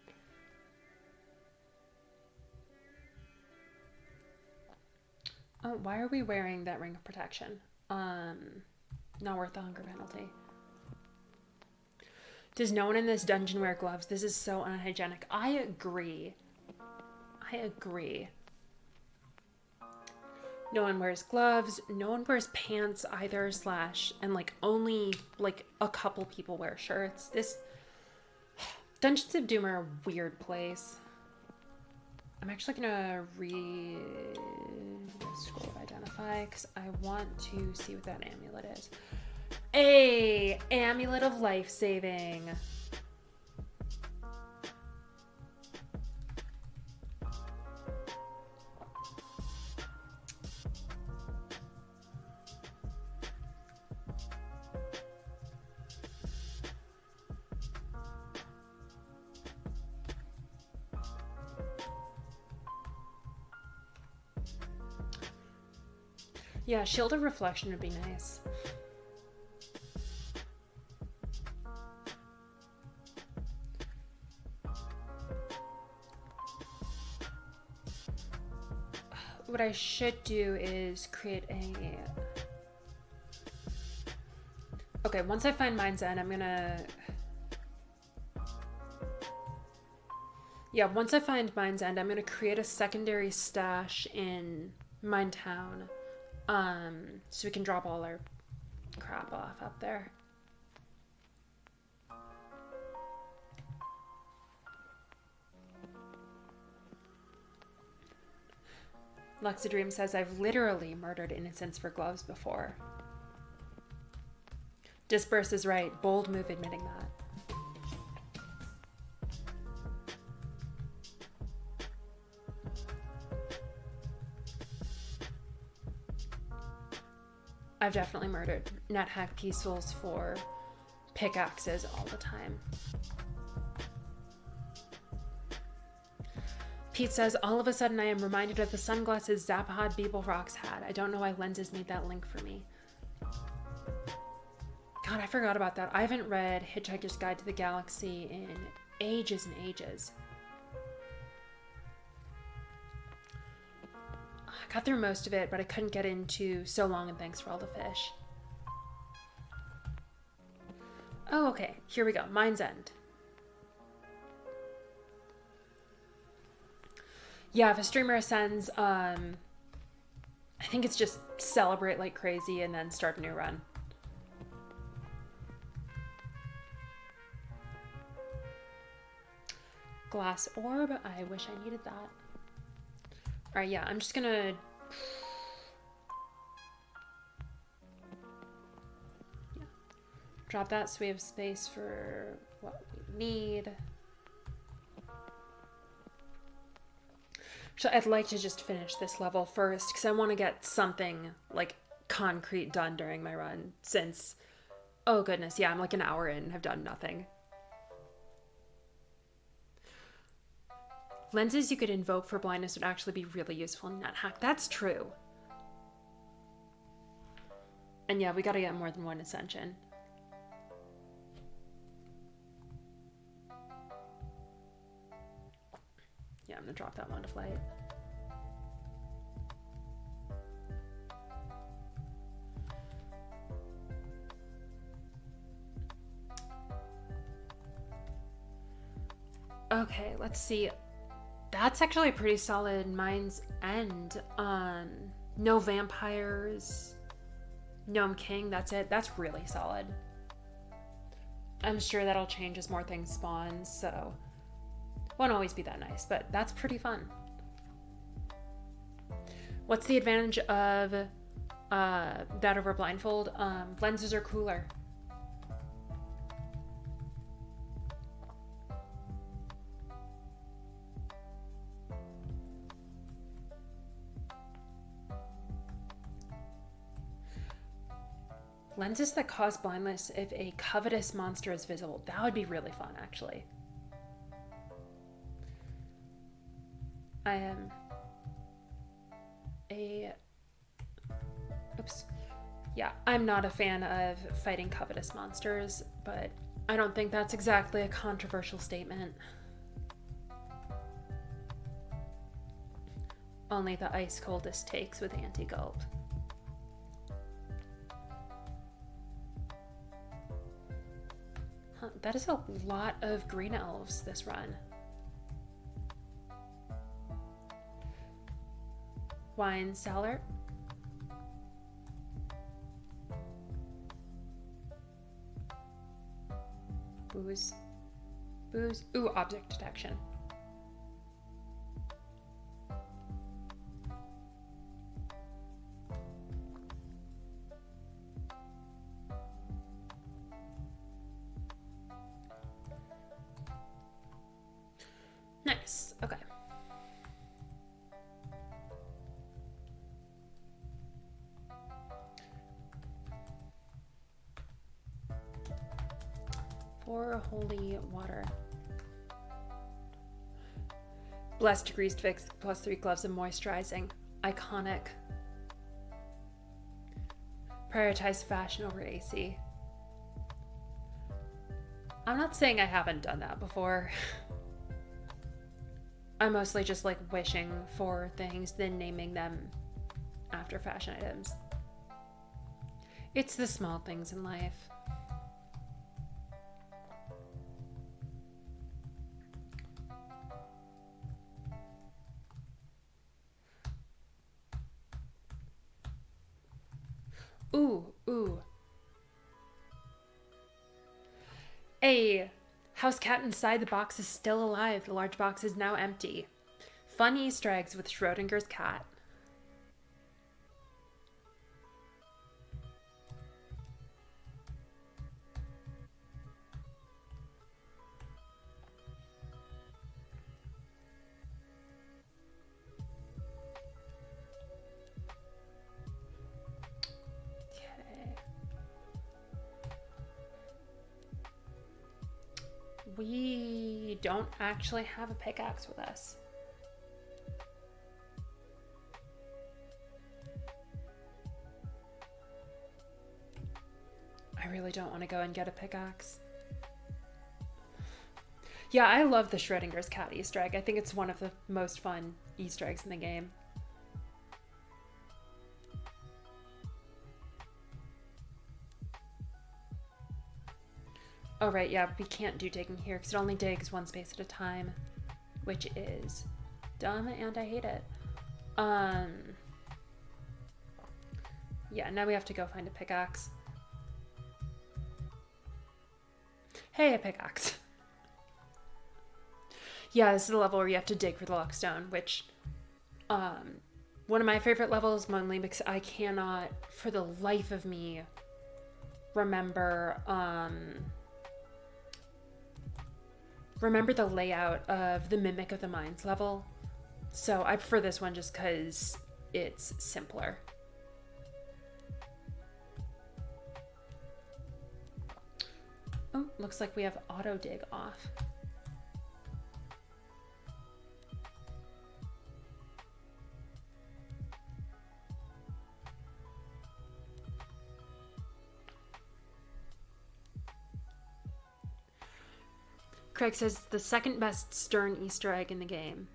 Oh, why are we wearing that ring of protection? Not worth the hunger penalty. Does no one in this dungeon wear gloves? This is so unhygienic. I agree. No one wears gloves. No one wears pants either, and like only like a couple people wear shirts. This Dungeons of Doom are a weird place. I'm actually gonna read scroll of identify because I want to see what that amulet is. A amulet of life saving. Yeah, Shield of Reflection would be nice. What I should do is create a... Okay, once I find Mind's End, I'm gonna... Yeah, once I find Mind's End, I'm gonna create a secondary stash in Mine Town. So we can drop all our crap off up there. Luxadream says, I've literally murdered innocents for gloves before. Disperse is right. Bold move admitting that. I've definitely murdered NetHack peaceful's for pickaxes all the time. Pete says, all of a sudden I am reminded of the sunglasses Zapahad Beeblefrogs had. I don't know why Lenses made that link for me. God, I forgot about that. I haven't read Hitchhiker's Guide to the Galaxy in ages and ages. I got through most of it, but I couldn't get into So Long and Thanks for All the Fish. Oh, okay. Here we go. Mind's End. Yeah, if a streamer ascends, I think it's just celebrate like crazy and then start a new run. Glass orb. I wish I needed that. All right, yeah, I'm just gonna... Yeah. Drop that so we have space for what we need. So I'd like to just finish this level first because I want to get something like concrete done during my run since, oh goodness, yeah, I'm like an hour in and have done nothing. Lenses you could invoke for blindness would actually be really useful in NetHack. That's true. And yeah, we gotta get more than one ascension. Yeah, I'm gonna drop that one to flight. Okay, let's see. That's actually a pretty solid Mind's End. No vampires, Gnome King, that's it. That's really solid. I'm sure that'll change as more things spawn, so won't always be that nice, but that's pretty fun. What's the advantage of that over blindfold? Lenses are cooler. Lenses that cause blindness if a covetous monster is visible. That would be really fun, actually. I am oops. Yeah, I'm not a fan of fighting covetous monsters, but I don't think that's exactly a controversial statement. Only the ice coldest takes with antigulp. That is a lot of green elves this run. Wine cellar. Booze. Booze. Ooh, object detection. Nice. Okay. For holy water. Blessed greased fix plus 3 gloves of moisturizing. Iconic. Prioritize fashion over AC. I'm not saying I haven't done that before. I'm mostly just like wishing for things, then naming them after fashion items. It's the small things in life. Ooh. A house cat inside the box is still alive. The large box is now empty. Fun Easter eggs with Schrodinger's cat. We don't actually have a pickaxe with us. I really don't want to go and get a pickaxe. Yeah, I love the Schrodinger's cat Easter egg. I think it's one of the most fun Easter eggs in the game. Oh, right, yeah, we can't do digging here because it only digs one space at a time, which is dumb and I hate it. Yeah, now we have to go find a pickaxe. Hey, a pickaxe. Yeah, this is the level where you have to dig for the luckstone, which, one of my favorite levels, mainly because I cannot, for the life of me, remember the layout of the Mimic of the Mines level. So I prefer this one just because it's simpler. Oh, looks like we have auto dig off. Craig says the second best STEM Easter egg in the game.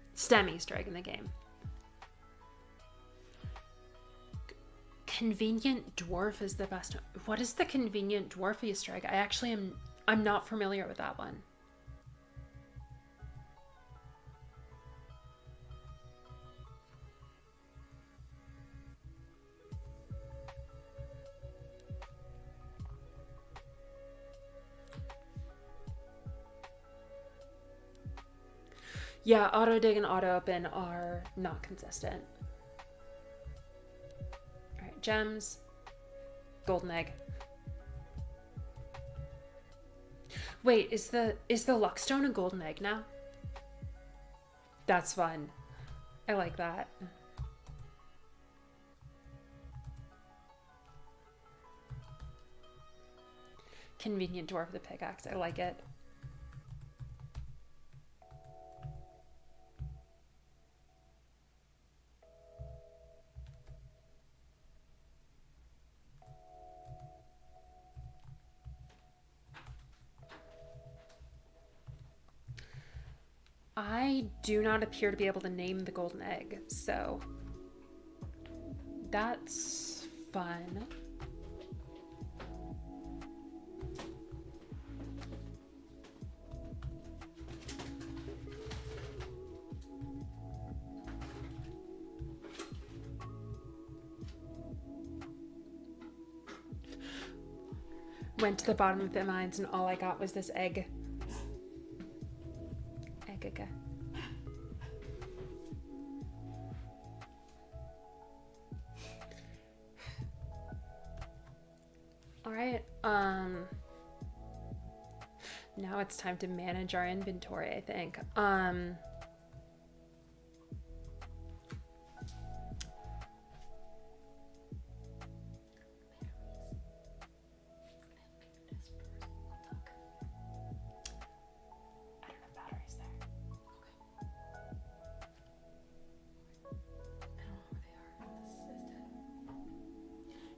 Convenient dwarf is the best. What is the convenient dwarf Easter egg? I'm not familiar with that one. Yeah, auto dig and auto open are not consistent. All right, gems, golden egg. Wait, is the luckstone a golden egg now? That's fun. I like that. Convenient dwarf with a pickaxe. I like it. I do not appear to be able to name the golden egg, so that's fun. Went to the bottom of the mines and all I got was this egg. Egg. All right. Now it's time to manage our inventory, I think.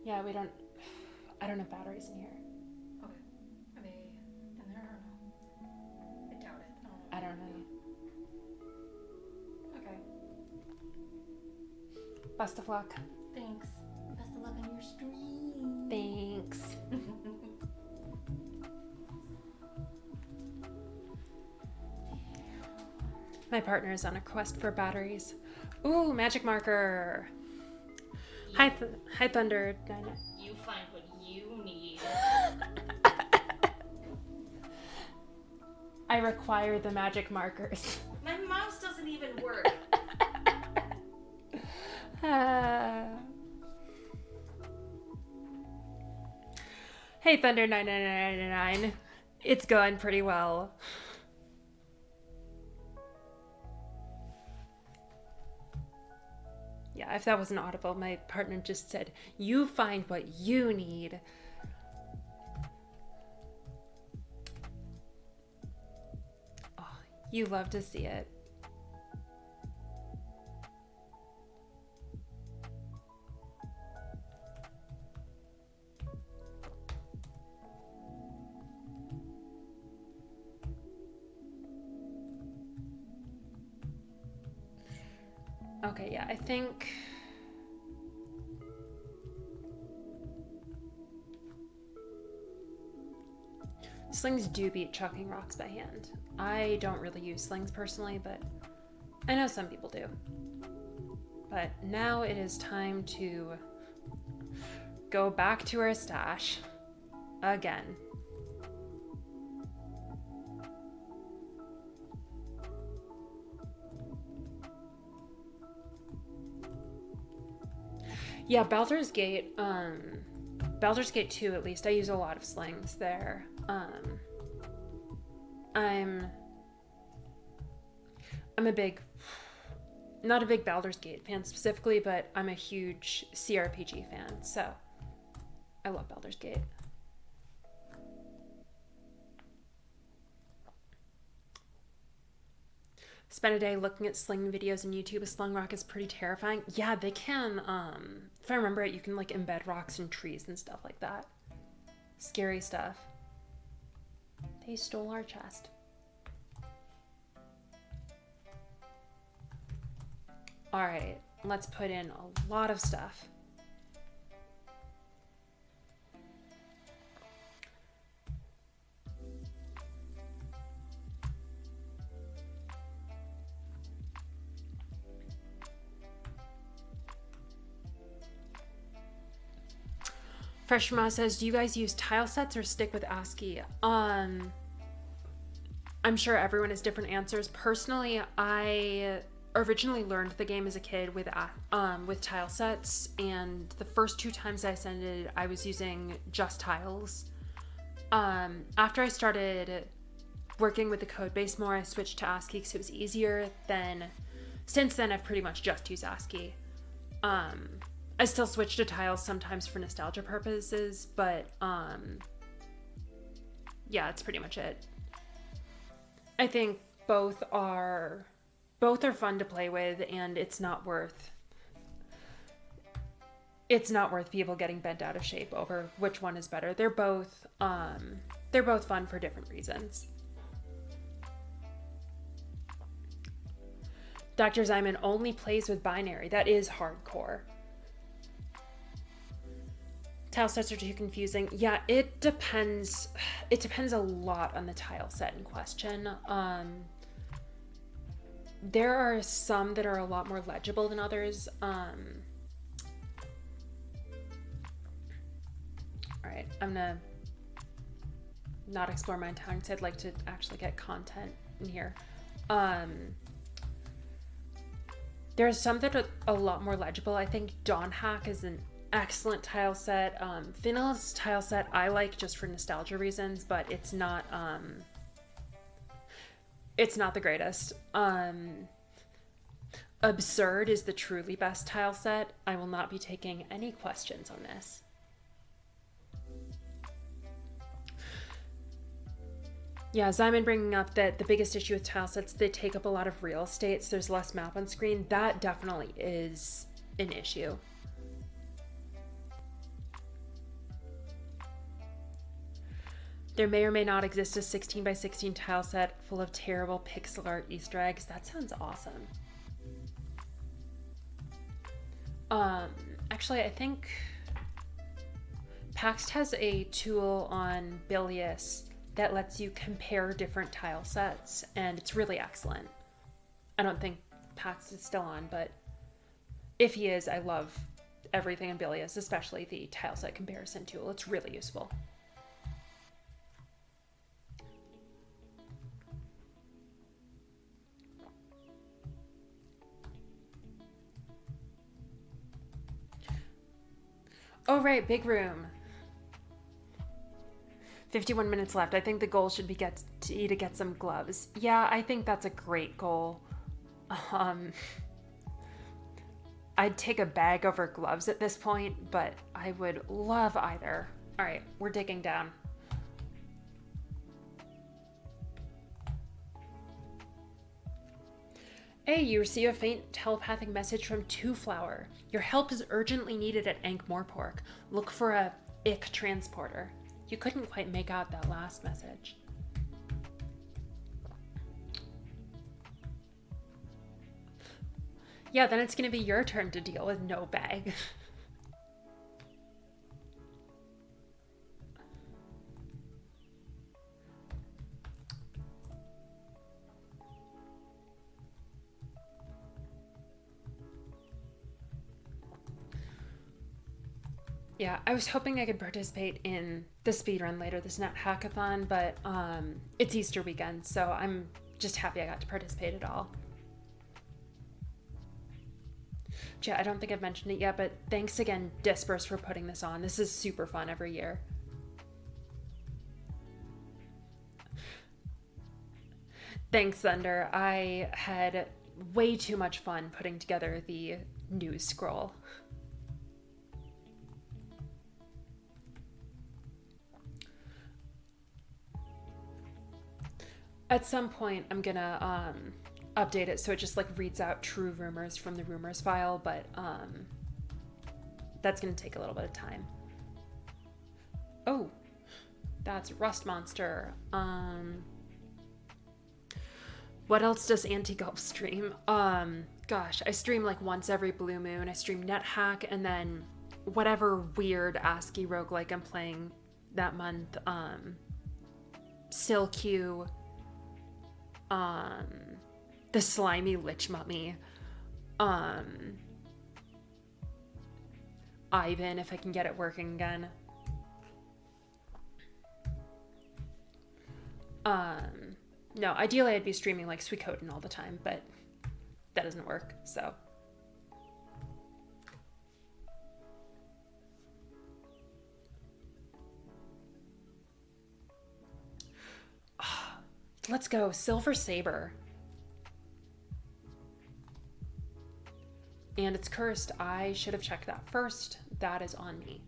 Yeah, I don't have batteries in here. Okay. Are they in there or no? I doubt it. I don't know. Okay. Best of luck. Thanks. Best of luck on your stream. Thanks. My partner is on a quest for batteries. Ooh, magic marker. Hi, Thunder. You find what you need. I require the magic markers. My mouse doesn't even work. Hey, Thunder 9999. It's going pretty well. Yeah, if that wasn't audible, my partner just said, you find what you need. Oh, you love to see it. Okay, yeah, I think slings do beat chucking rocks by hand. I don't really use slings personally, but I know some people do. But now it is time to go back to our stash again. Yeah, Baldur's Gate 2 at least, I use a lot of slings there. I'm not a big Baldur's Gate fan specifically, but I'm a huge CRPG fan, so I love Baldur's Gate. Spend a day looking at sling videos on YouTube. A sling rock is pretty terrifying. Yeah, they can, if I remember it, you can like embed rocks in trees and stuff like that. Scary stuff. They stole our chest. All right, let's put in a lot of stuff. Freshma says, do you guys use tile sets or stick with ASCII? I'm sure everyone has different answers. Personally, I originally learned the game as a kid with tile sets, and the first 2 times I ascended, I was using just tiles. After I started working with the code base more, I switched to ASCII because it was easier. Since then, I've pretty much just used ASCII. I still switch to tiles sometimes for nostalgia purposes, but yeah, that's pretty much it. I think both are fun to play with, and it's not worth people getting bent out of shape over which one is better. They're both fun for different reasons. Dr. Zyman only plays with binary. That is hardcore. Tile sets are too confusing. Yeah, it depends. It depends a lot on the tile set in question. There are some that are a lot more legible than others. All right, I'm gonna not explore my town because I'd like to actually get content in here. There's some that are a lot more legible. I think NetHack is an excellent tile set. Vanilla's tile set I like just for nostalgia reasons, but it's not the greatest. Absurd is the truly best tile set. I will not be taking any questions on this. Yeah, Zyman bringing up that the biggest issue with tile sets, they take up a lot of real estate, so there's less map on screen. That definitely is an issue. There may or may not exist a 16 by 16 tile set full of terrible pixel art Easter eggs. That sounds awesome. Actually, I think Paxt has a tool on Bilious that lets you compare different tile sets, and it's really excellent. I don't think Pax is still on, but if he is, I love everything in Bilious, especially the tile set comparison tool. It's really useful. Oh right, big room. 51 minutes left. I think the goal should be to get some gloves. Yeah, I think that's a great goal. I'd take a bag over gloves at this point, but I would love either. All right, we're digging down. Hey, you receive a faint telepathic message from Two Flower. Your help is urgently needed at Ankh-Morpork. Look for a ick transporter. You couldn't quite make out that last message. Yeah, then it's gonna be your turn to deal with no bag. Yeah, I was hoping I could participate in the speedrun later this NetHackathon, but it's Easter weekend, so I'm just happy I got to participate at all. Yeah, I don't think I've mentioned it yet, but thanks again, Disperse, for putting this on. This is super fun every year. Thanks, Thunder. I had way too much fun putting together the news scroll. At some point, I'm gonna update it so it just like reads out true rumors from the rumors file, but that's gonna take a little bit of time. Oh, that's Rust Monster. What else does Antigulp stream? Gosh, I stream like once every blue moon. I stream NetHack, and then whatever weird ASCII roguelike I'm playing that month. Silq. The slimy lich mummy, Ivan, if I can get it working again. No, ideally I'd be streaming like Suikoden all the time, but that doesn't work, so. Let's go, Silver Saber. And it's cursed. I should have checked that first. That is on me.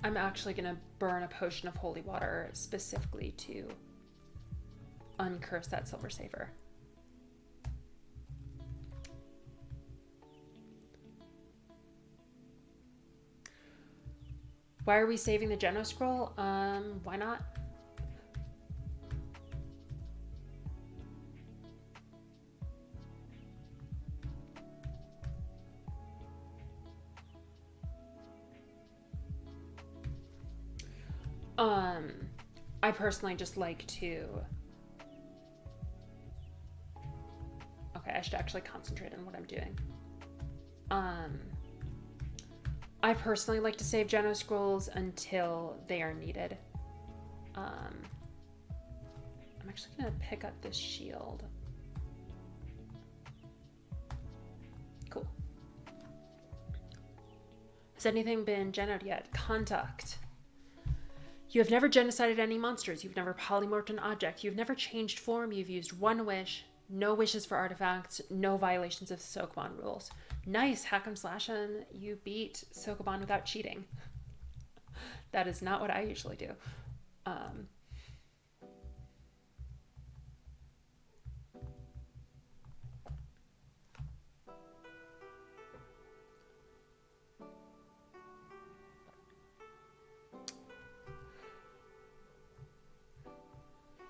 I'm actually gonna burn a potion of holy water specifically to uncurse that Silver Saber. Why are we saving the Geno scroll? Why not? I personally just like to... Okay, I should actually concentrate on what I'm doing. I personally like to save Geno scrolls until they are needed. I'm actually gonna pick up this shield. Cool. Has anything been genoed yet? Conduct. You have never genocided any monsters. You've never polymorphed an object. You've never changed form. You've used one wish. No wishes for artifacts. No violations of Sokoban rules. Nice. Hack 'em slash 'em. You beat Sokoban without cheating. That is not what I usually do.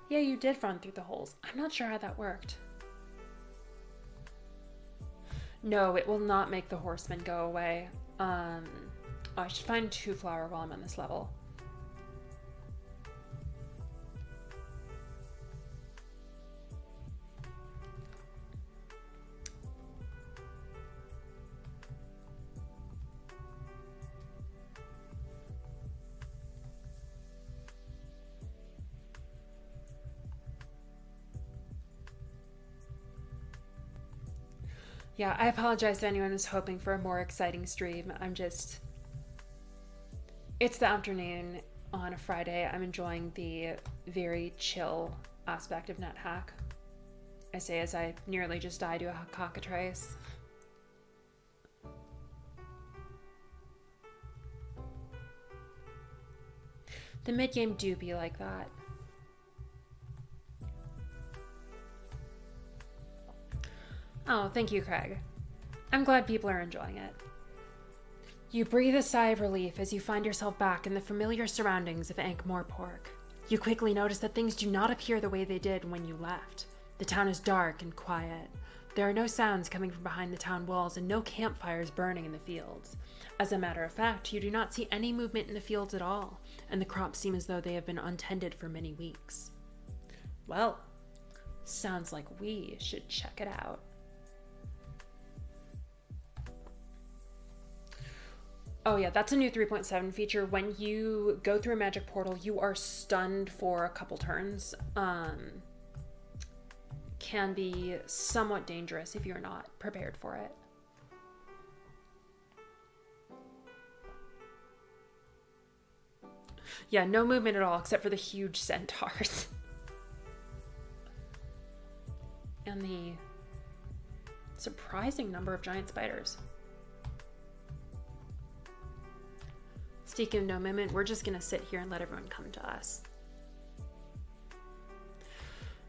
Yeah, you did run through the holes. I'm not sure how that worked. No, it will not make the horsemen go away. I should find 2 flour while I'm on this level. Yeah, I apologize to anyone who's hoping for a more exciting stream. It's the afternoon on a Friday. I'm enjoying the very chill aspect of NetHack. I say as I nearly just die to a cockatrice. The mid-game do be like that. Oh, thank you, Craig. I'm glad people are enjoying it. You breathe a sigh of relief as you find yourself back in the familiar surroundings of Ankh-Morpork. You quickly notice that things do not appear the way they did when you left. The town is dark and quiet. There are no sounds coming from behind the town walls and no campfires burning in the fields. As a matter of fact, you do not see any movement in the fields at all, and the crops seem as though they have been untended for many weeks. Well, sounds like we should check it out. Oh yeah, that's a new 3.7 feature. When you go through a magic portal, you are stunned for a couple turns. Can be somewhat dangerous if you're not prepared for it. Yeah, no movement at all except for the huge centaurs. And the surprising number of giant spiders. Speaking of no movement, we're just gonna sit here and let everyone come to us.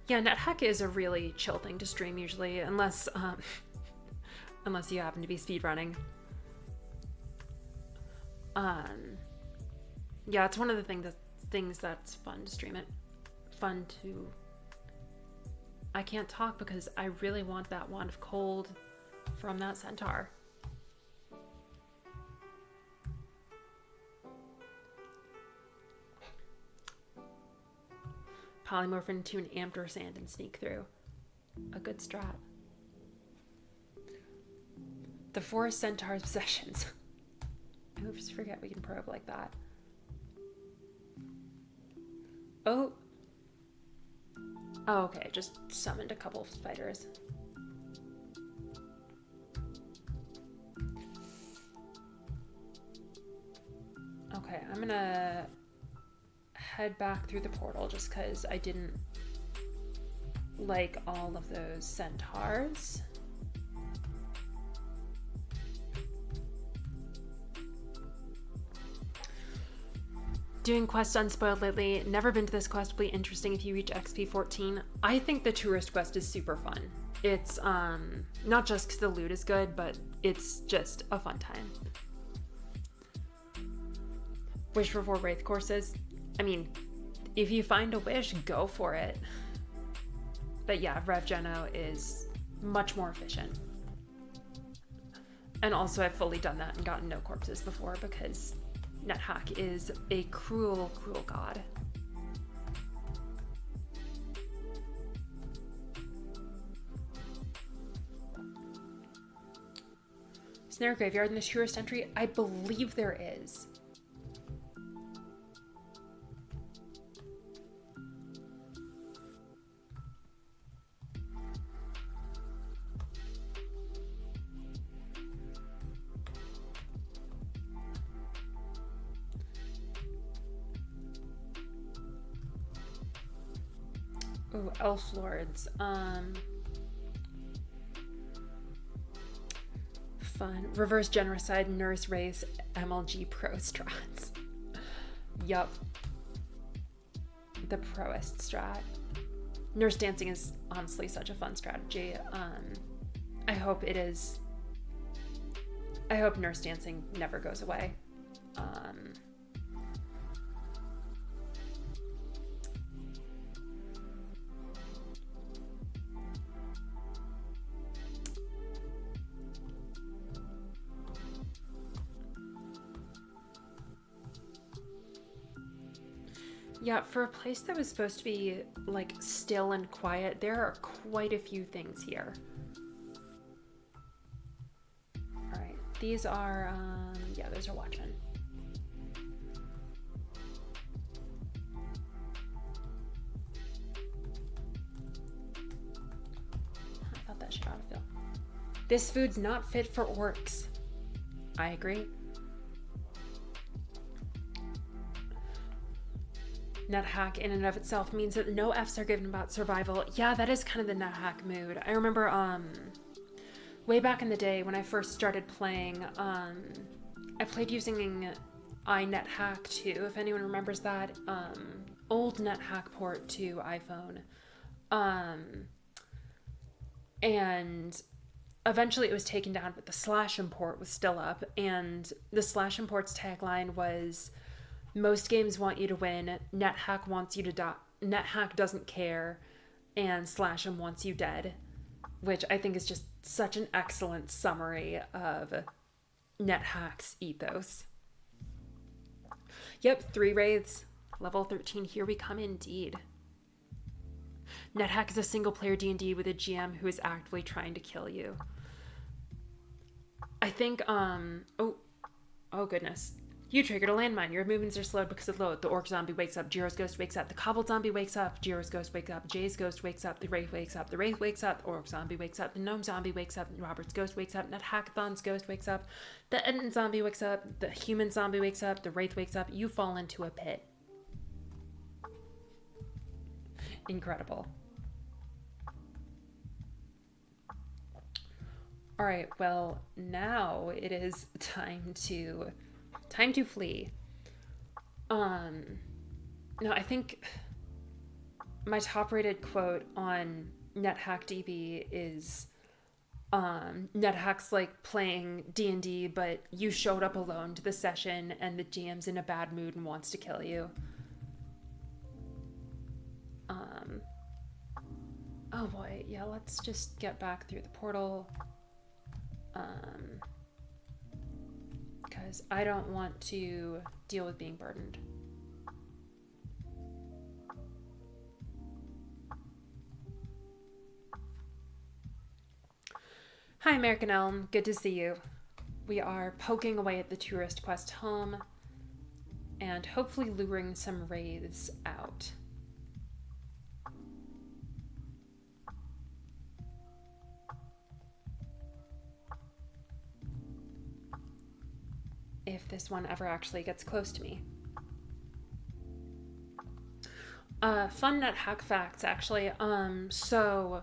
Yeah, NetHack is a really chill thing to stream usually, unless you happen to be speedrunning. Yeah, it's one of the things that's fun to stream it. Fun to... I can't talk because I really want that wand of cold from that centaur. Polymorph into an amped sand and sneak through. A good strat. The forest centaur's possessions. I always forget we can probe like that. Oh, okay, just summoned a couple of spiders. Okay, I'm gonna head back through the portal just because I didn't like all of those centaurs. Doing quests unspoiled lately. Never been to this quest. Will be interesting if you reach XP 14. I think the tourist quest is super fun. It's not just because the loot is good, but it's just a fun time. Wish for 4 Wraith courses. I mean, if you find a wish, go for it. But yeah, Rev Geno is much more efficient. And also I've fully done that and gotten no corpses before because NetHack is a cruel, cruel god. Is there a graveyard in the tourist entry? I believe there is. Ooh, Elf Lords. Fun. Reverse Genocide, Nurse Race, MLG Pro Strats. Yup. The Proest strat. Nurse Dancing is honestly such a fun strategy. I hope it is. I hope Nurse Dancing never goes away. Yeah, for a place that was supposed to be like still and quiet, there are quite a few things here. All right, these are, yeah, those are watchmen. I thought that should autofill. This food's not fit for orcs. I agree. NetHack in and of itself means that no Fs are given about survival. Yeah, that is kind of the NetHack mood. I remember way back in the day when I first started playing, I played using NetHack 2, if anyone remembers that. Old NetHack port to iPhone. And eventually it was taken down, but the slash import was still up. And the slash import's tagline was, most games want you to win, NetHack wants you to die, NetHack doesn't care, and Slash'em wants you dead, which I think is just such an excellent summary of NetHack's ethos. Yep, 3 raids, level 13, here we come indeed. NetHack is a single-player D&D with a GM who is actively trying to kill you. I think, oh goodness. You triggered a landmine. Your movements are slowed because of load. The orc zombie wakes up. Jiro's ghost wakes up. The cobbled zombie wakes up. Jiro's ghost wakes up. Jay's ghost wakes up. The wraith wakes up. The wraith wakes up. The orc zombie wakes up. The gnome zombie wakes up. Robert's ghost wakes up. NetHackathon's ghost wakes up. The Eden zombie wakes up. The human zombie wakes up. The wraith wakes up. You fall into a pit. Incredible. All right. Well, now it is time to flee. No, I think my top rated quote on NetHackDB is NetHack's like playing D&D, but you showed up alone to the session and the GM's in a bad mood and wants to kill you. Oh boy, yeah, let's just get back through the portal. Because I don't want to deal with being burdened. Hi, American Elm. Good to see you. We are poking away at the tourist quest home and hopefully luring some wraiths out. If this one ever actually gets close to me. Fun NetHack facts, actually. So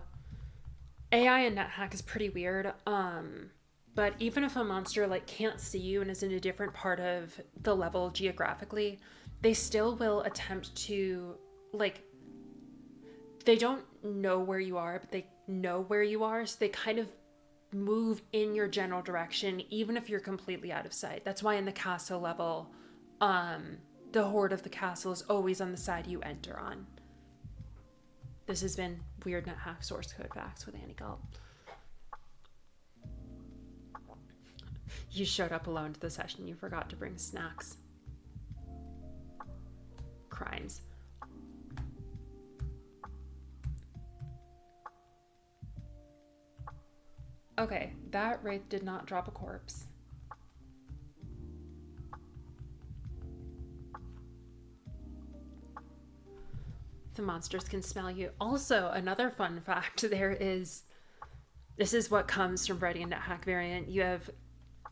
AI in NetHack is pretty weird. But even if a monster like can't see you and is in a different part of the level geographically, they still will attempt to, like, they don't know where you are, but they know where you are, so they kind of move in your general direction even if you're completely out of sight. That's why in the castle level, the horde of the castle is always on the side you enter on. This has been Weird NetHack source code facts with antigulp. You showed up alone to the session. You forgot to bring snacks. Crimes. Okay, that wraith did not drop a corpse. The monsters can smell you. Also, another fun fact, this is what comes from writing a NetHack variant. You have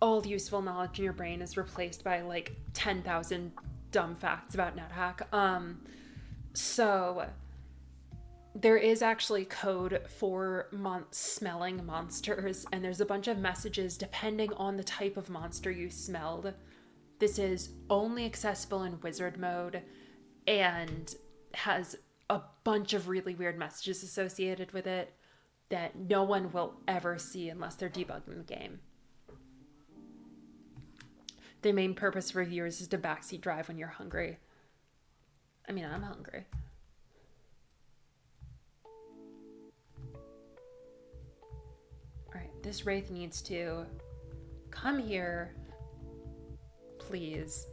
all useful knowledge in your brain is replaced by like 10,000 dumb facts about NetHack. So there is actually code for smelling monsters, and there's a bunch of messages depending on the type of monster you smelled. This is only accessible in wizard mode and has a bunch of really weird messages associated with it that no one will ever see unless they're debugging the game. The main purpose for viewers is to backseat drive when you're hungry. I mean, I'm hungry. Alright, this wraith needs to come here, please.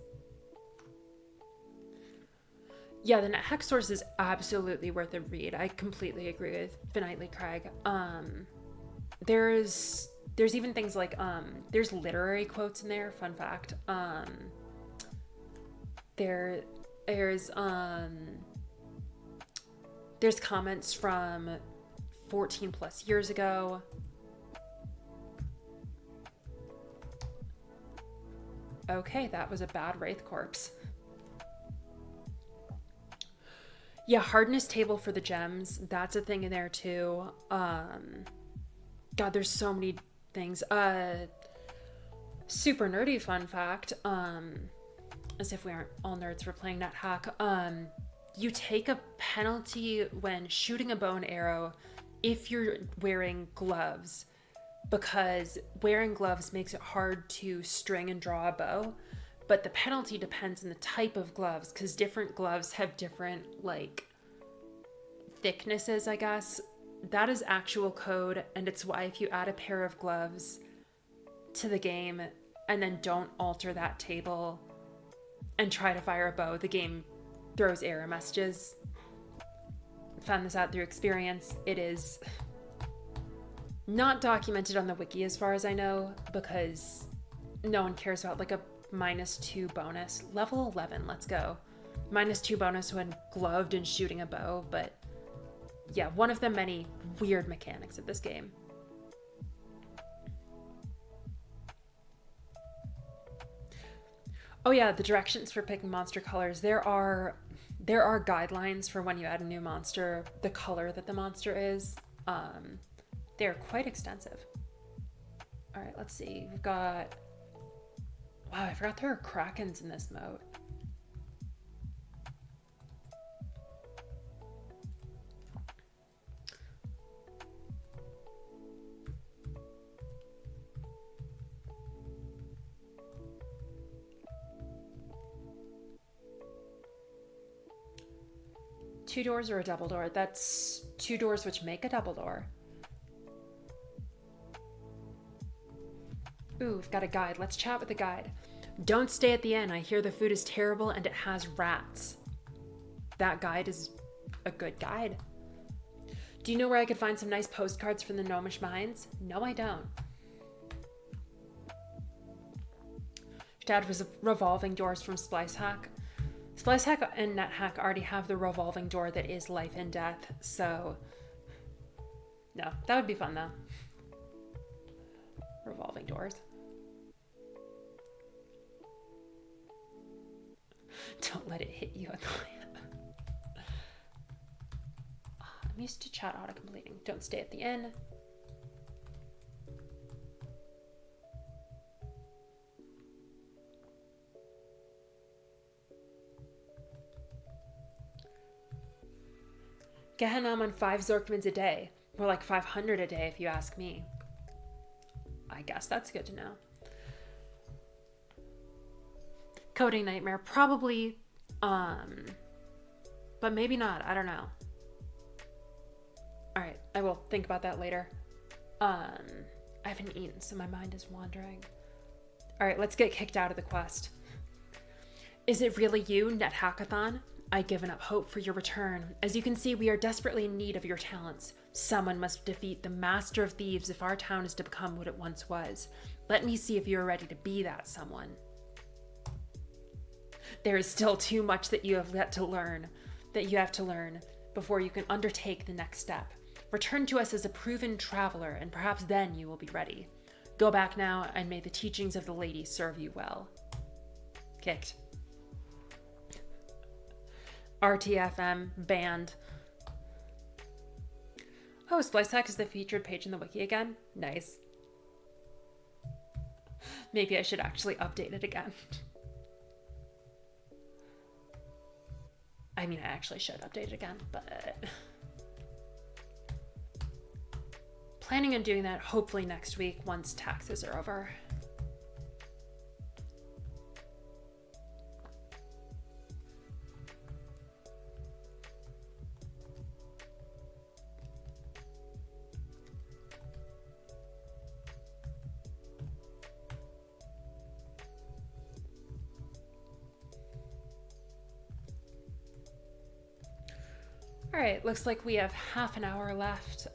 Yeah, the NetHack source is absolutely worth a read. I completely agree with Finitely Craig. There's even things like there's literary quotes in there. Fun fact. There's comments from 14 plus years ago. Okay, that was a bad wraith corpse. Yeah, hardness table for the gems. That's a thing in there too. God, there's so many things. Super nerdy fun fact. As if we aren't all nerds for playing NetHack. You take a penalty when shooting a bow and arrow if you're wearing gloves, because wearing gloves makes it hard to string and draw a bow. But the penalty depends on the type of gloves, because different gloves have different, like, thicknesses, I guess. That is actual code, and it's why if you add a pair of gloves to the game and then don't alter that table and try to fire a bow, the game throws error messages. Found this out through experience. It is not documented on the wiki as far as I know, because no one cares about, like, a -2 bonus. Level 11, let's go. -2 bonus when gloved and shooting a bow, but yeah, one of the many weird mechanics of this game. Oh yeah, the directions for picking monster colors. There are guidelines for when you add a new monster, the color that the monster is. They're quite extensive. All right, let's see. We've got... Wow, I forgot there are krakens in this mode. Two doors or a double door? That's two doors which make a double door. Ooh, we've got a guide. Let's chat with the guide. Don't stay at the inn. I hear the food is terrible and it has rats. That guide is a good guide. Do you know where I could find some nice postcards from the Gnomish mines? No, I don't. Dad was revolving doors from SpliceHack. SpliceHack and NetHack already have the revolving door that is life and death, so no, that would be fun though. Revolving doors. Don't let it hit you on the way. I'm used to chat auto-completing. Don't stay at the inn. Gehenna on 5 Zorkmans a day. More like 500 a day if you ask me. I guess that's good to know. Coding nightmare, probably, but maybe not, I don't know. All right, I will think about that later. I haven't eaten, so my mind is wandering. All right, let's get kicked out of the quest. Is it really you, NetHackathon? I'd given up hope for your return. As you can see, we are desperately in need of your talents. Someone must defeat the master of thieves if our town is to become what it once was. Let me see if you are ready to be that someone. There is still too much that you have to learn before you can undertake the next step. Return to us as a proven traveler, and perhaps then you will be ready. Go back now, and may the teachings of the lady serve you well. Kicked. RTFM banned. Oh, SpliceHack is the featured page in the wiki again? Nice. Maybe I should actually update it again. I mean, I actually should update it again, but... Planning on doing that hopefully next week once taxes are over. All right, looks like we have half an hour left.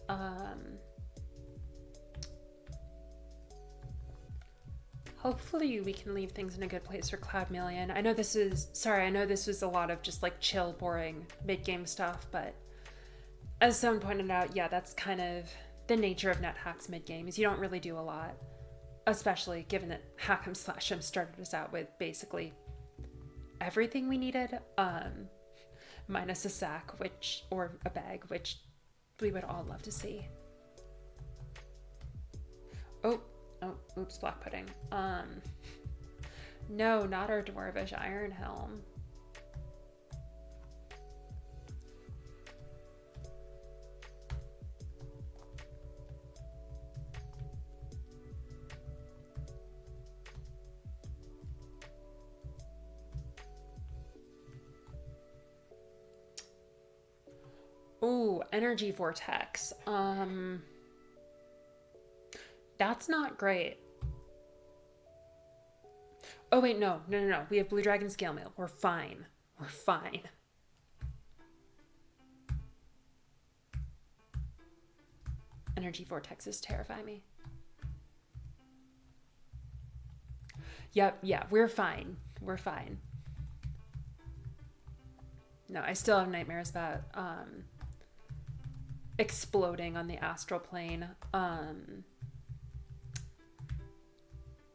Hopefully we can leave things in a good place for Cloud Million. I know this was a lot of just like chill, boring mid-game stuff, but as someone pointed out, yeah, that's kind of the nature of NetHack's mid-game, is you don't really do a lot, especially given that Hack'em/Slash'em started us out with basically everything we needed, minus a sack, or a bag, which we would all love to see. Oh, oops, black pudding. No, not our Dwarvish Iron Helm. Ooh, Energy Vortex. That's not great. Oh wait, no. We have Blue Dragon Scale Mail. We're fine. Energy Vortexes terrify me. Yep, yeah, we're fine. No, I still have nightmares about exploding on the astral plane,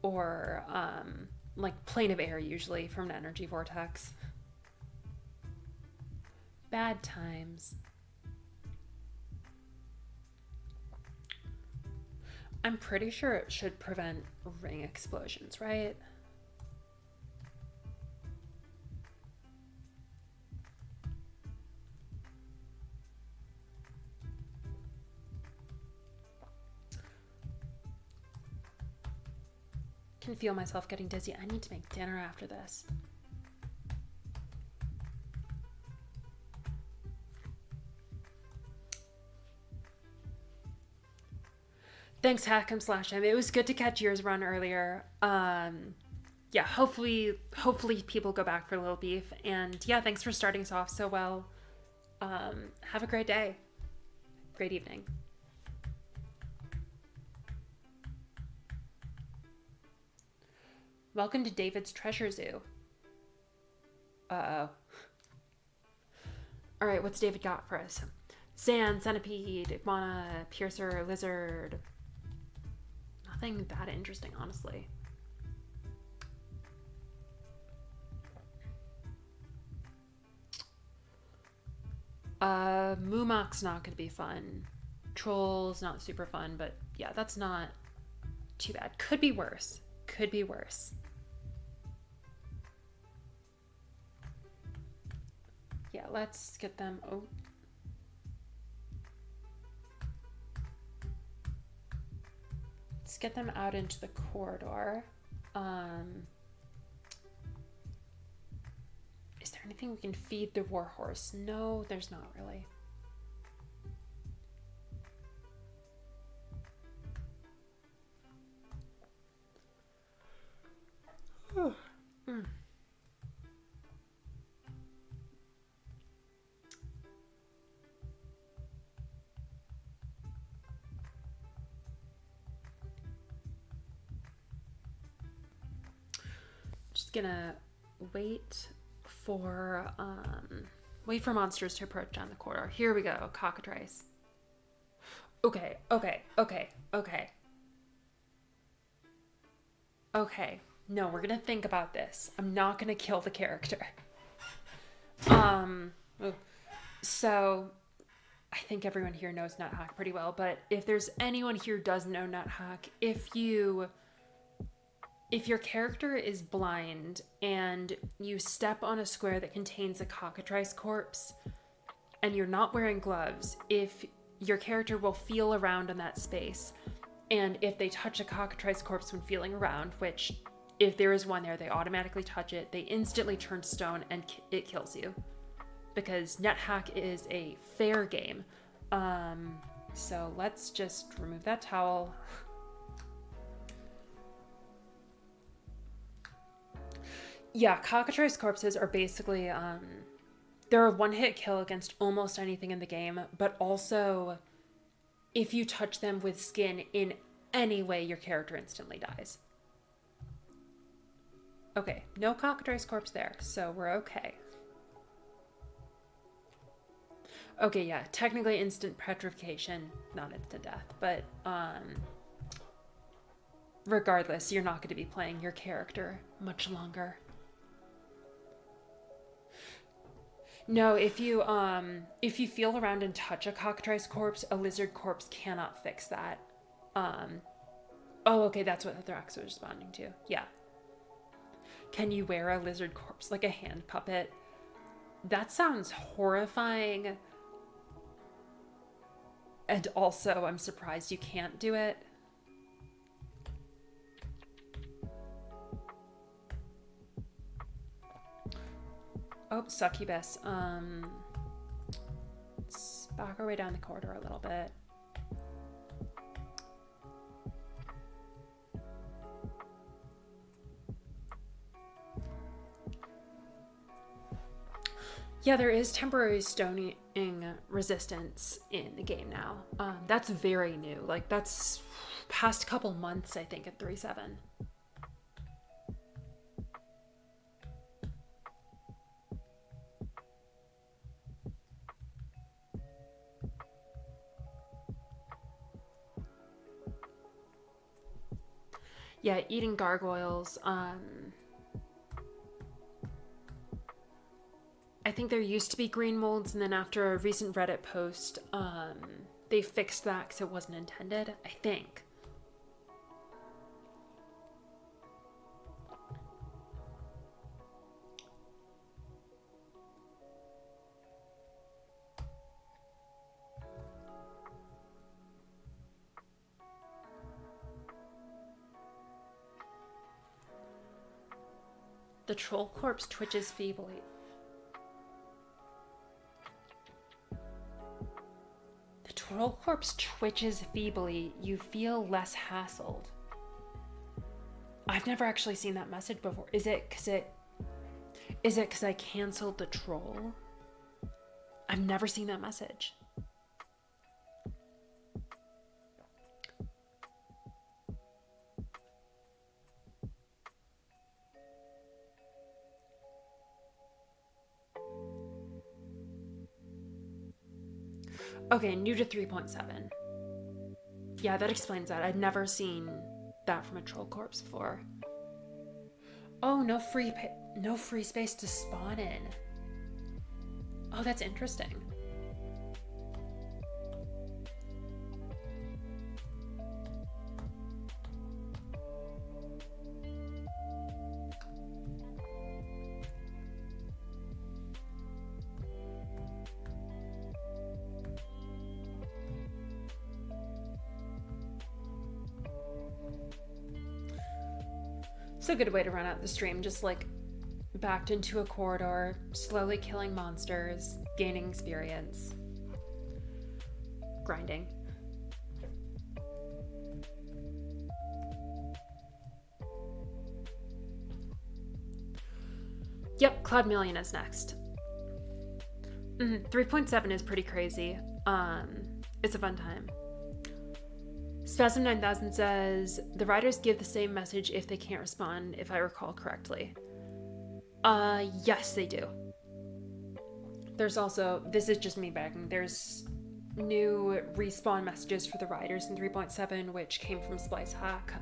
or like plane of air, usually from an energy vortex. Bad times. I'm pretty sure it should prevent ring explosions, right? Can feel myself getting dizzy. I need to make dinner after this. Thanks, Hack'em/Slash'em. It was good to catch yours run earlier. Yeah, hopefully people go back for Little Beef. And yeah, thanks for starting us off so well. Have a great day. Great evening. Welcome to David's Treasure Zoo. Uh-oh. All right, what's David got for us? Sand, centipede, iguana, piercer, lizard. Nothing that interesting, honestly. Moomock's not gonna be fun. Troll's not super fun, but yeah, that's not too bad. Could be worse. Yeah, let's get them. Oh. Let's get them out into the corridor. Is there anything we can feed the warhorse? No, there's not really. just gonna wait for monsters to approach down the corridor. Here we go, cockatrice. Okay. Okay. No, we're gonna think about this. I'm not gonna kill the character. So I think everyone here knows NetHack pretty well, but if there's anyone here who doesn't know NetHack, if your character is blind and you step on a square that contains a cockatrice corpse and you're not wearing gloves, if your character will feel around in that space, and if they touch a cockatrice corpse when feeling around, which if there is one there, they automatically touch it, they instantly turn to stone and it kills you. Because NetHack is a fair game. So let's just remove that towel. Yeah, cockatrice corpses are basically, they're a one-hit kill against almost anything in the game, but also if you touch them with skin in any way, your character instantly dies. Okay, no cockatrice corpse there, so we're okay. Okay, yeah, technically instant petrification, not instant death, but regardless, you're not going to be playing your character much longer. No, if you feel around and touch a cockatrice corpse, a lizard corpse cannot fix that. Oh, okay, that's what the Thrax was responding to. Yeah. Can you wear a lizard corpse like a hand puppet? That sounds horrifying. And also, I'm surprised you can't do it. Oh, succubus. Let's back our way down the corridor a little bit. Yeah, there is temporary stoning resistance in the game now. That's very new. Like, that's past couple months, I think, at 3.7. Yeah, eating gargoyles. I think there used to be green molds, and then after a recent Reddit post, they fixed that because it wasn't intended, I think. The troll corpse twitches feebly. The troll corpse twitches feebly. You feel less hassled. I've never actually seen that message before. Is it because I canceled the troll? I've never seen that message. Okay, new to 3.7. Yeah, that explains that. I'd never seen that from a troll corpse before. Oh, no free space to spawn in. Oh, that's interesting. It's a good way to run out the stream, just like backed into a corridor, slowly killing monsters, gaining experience, grinding. Yep, Cloud Million is next. 3.7 is pretty crazy. It's a fun time. Spasm 9000 says, the riders give the same message if they can't respond, if I recall correctly. Yes, they do. There's also, this is just me begging, there's new respawn messages for the riders in 3.7, which came from Splice Hack.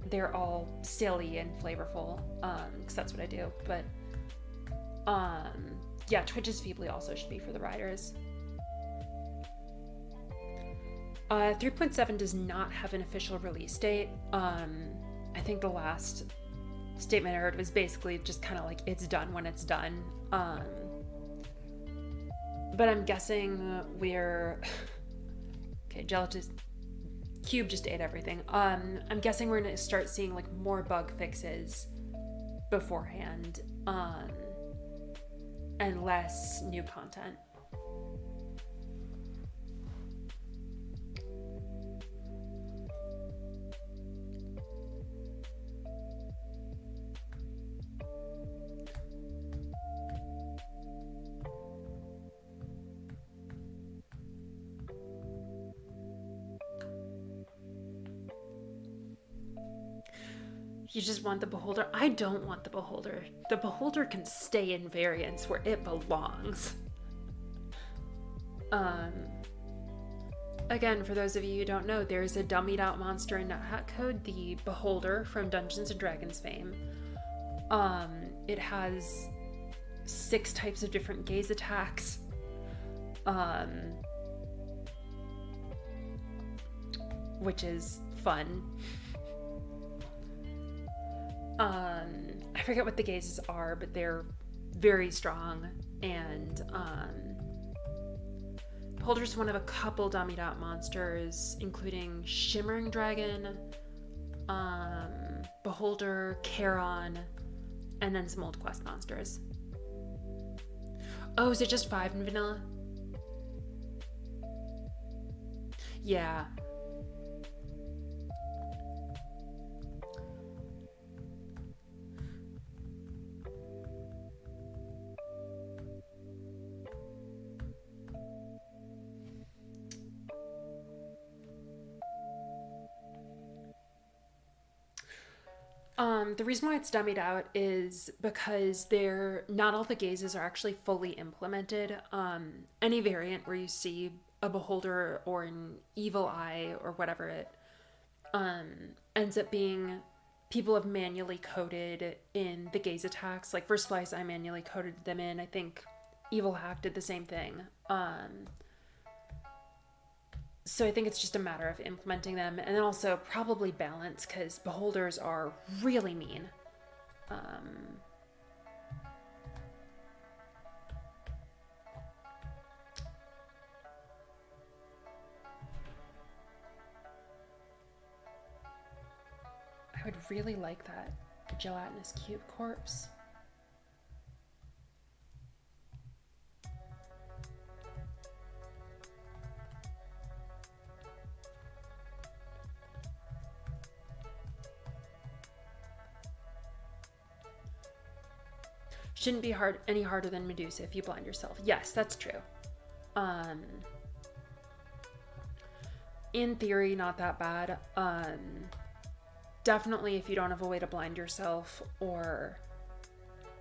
They're all silly and flavorful, because that's what I do. But, yeah, Twitch's Feebly also should be for the riders. 3.7 does not have an official release date. I think the last statement I heard was basically just kind of like, it's done when it's done. But I'm guessing we're... Okay, Cube just ate everything. I'm guessing we're gonna start seeing like more bug fixes beforehand, and less new content. You just want the beholder? I don't want the beholder. The beholder can stay in variants where it belongs. Again, for those of you who don't know, there's a dummied out monster in NetHack code, the beholder from Dungeons and Dragons fame. It has 6 types of different gaze attacks. Which is fun. I forget what the gazes are, but they're very strong, and Beholder's one of a couple dummied out monsters, including Shimmering Dragon, Beholder, Charon, and then some old quest monsters. Oh, is it just 5 in vanilla? Yeah. The reason why it's dummied out is because not all the gazes are actually fully implemented. Any variant where you see a beholder or an evil eye or whatever it ends up being, people have manually coded in the gaze attacks. Like for Splice, I manually coded them in. I think Evil Hack did the same thing. So I think it's just a matter of implementing them, and then also probably balance, because beholders are really mean. I would really like that gelatinous cube corpse. Shouldn't be any harder than Medusa if you blind yourself. Yes, that's true. In theory, not that bad. Definitely if you don't have a way to blind yourself, or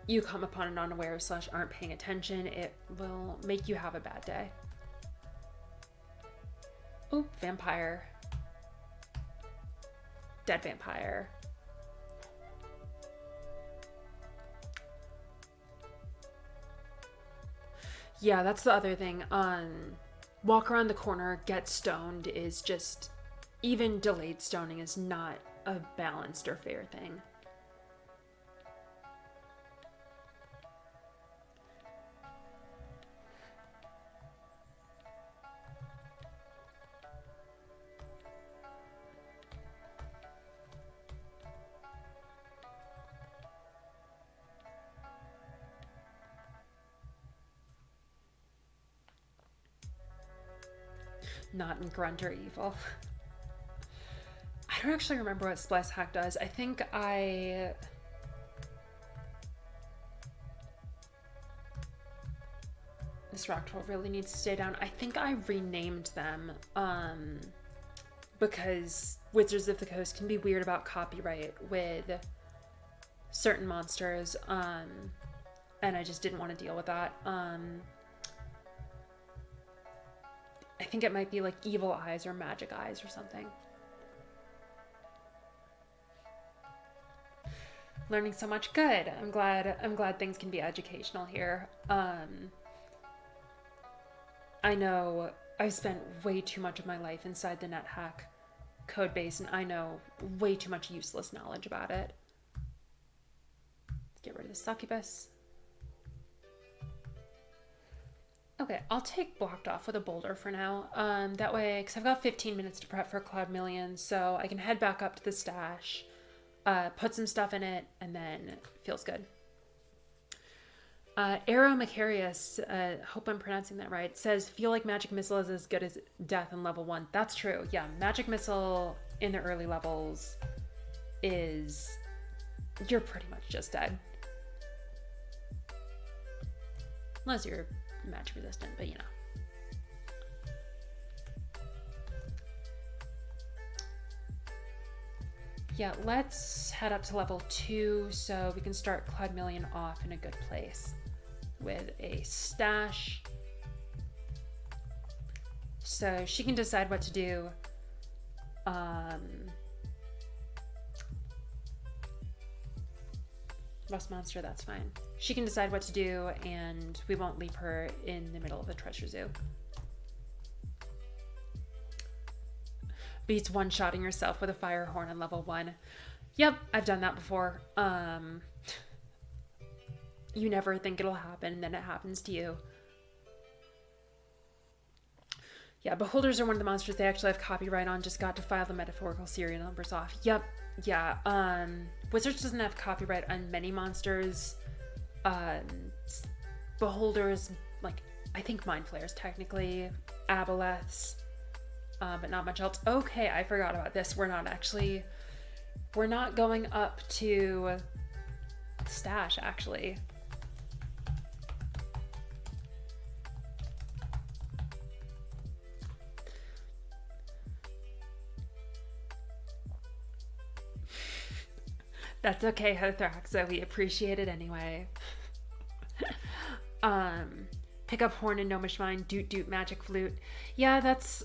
you come upon it unaware / aren't paying attention, it will make you have a bad day. Oh, vampire. Dead vampire. Yeah, that's the other thing. Walk around the corner, get stoned is just... Even delayed stoning is not a balanced or fair thing. Not in grunt or evil. I don't actually remember what Splice Hack does. I think this rock troll really needs to stay down. I think I renamed them because Wizards of the Coast can be weird about copyright with certain monsters, and I just didn't want to deal with that. I think it might be like evil eyes or magic eyes or something. Learning so much. Good. I'm glad things can be educational here. I know I've spent way too much of my life inside the NetHack code base, and I know way too much useless knowledge about it. Let's get rid of the succubus. Okay, I'll take blocked off with a boulder for now. That way, because I've got 15 minutes to prep for Cloud Million, so I can head back up to the stash, put some stuff in it, and then it feels good. Arrow Macarius, hope I'm pronouncing that right, says, feel like Magic Missile is as good as Death in level 1. That's true. Yeah, Magic Missile in the early levels is... you're pretty much just dead. Unless you're magic resistant, but you know. Yeah, let's head up to level 2 so we can start Cloud Million off in a good place with a stash. So she can decide what to do. Rust monster, that's fine. She can decide what to do, and we won't leave her in the middle of the treasure zoo. Beats one-shotting yourself with a fire horn on level 1. Yep, I've done that before. You never think it'll happen, and then it happens to you. Yeah, beholders are one of the monsters they actually have copyright on. Just got to file the metaphorical serial numbers off. Yep, yeah. Wizards doesn't have copyright on many monsters. Beholders, like, I think Mind Flayers technically, aboleths, but not much else. Okay, I forgot about this. We're not going up to stash, actually. That's okay, Hothraxa. We appreciate it anyway. Pick up horn and gnomish mine, doot doot magic flute. Yeah, that's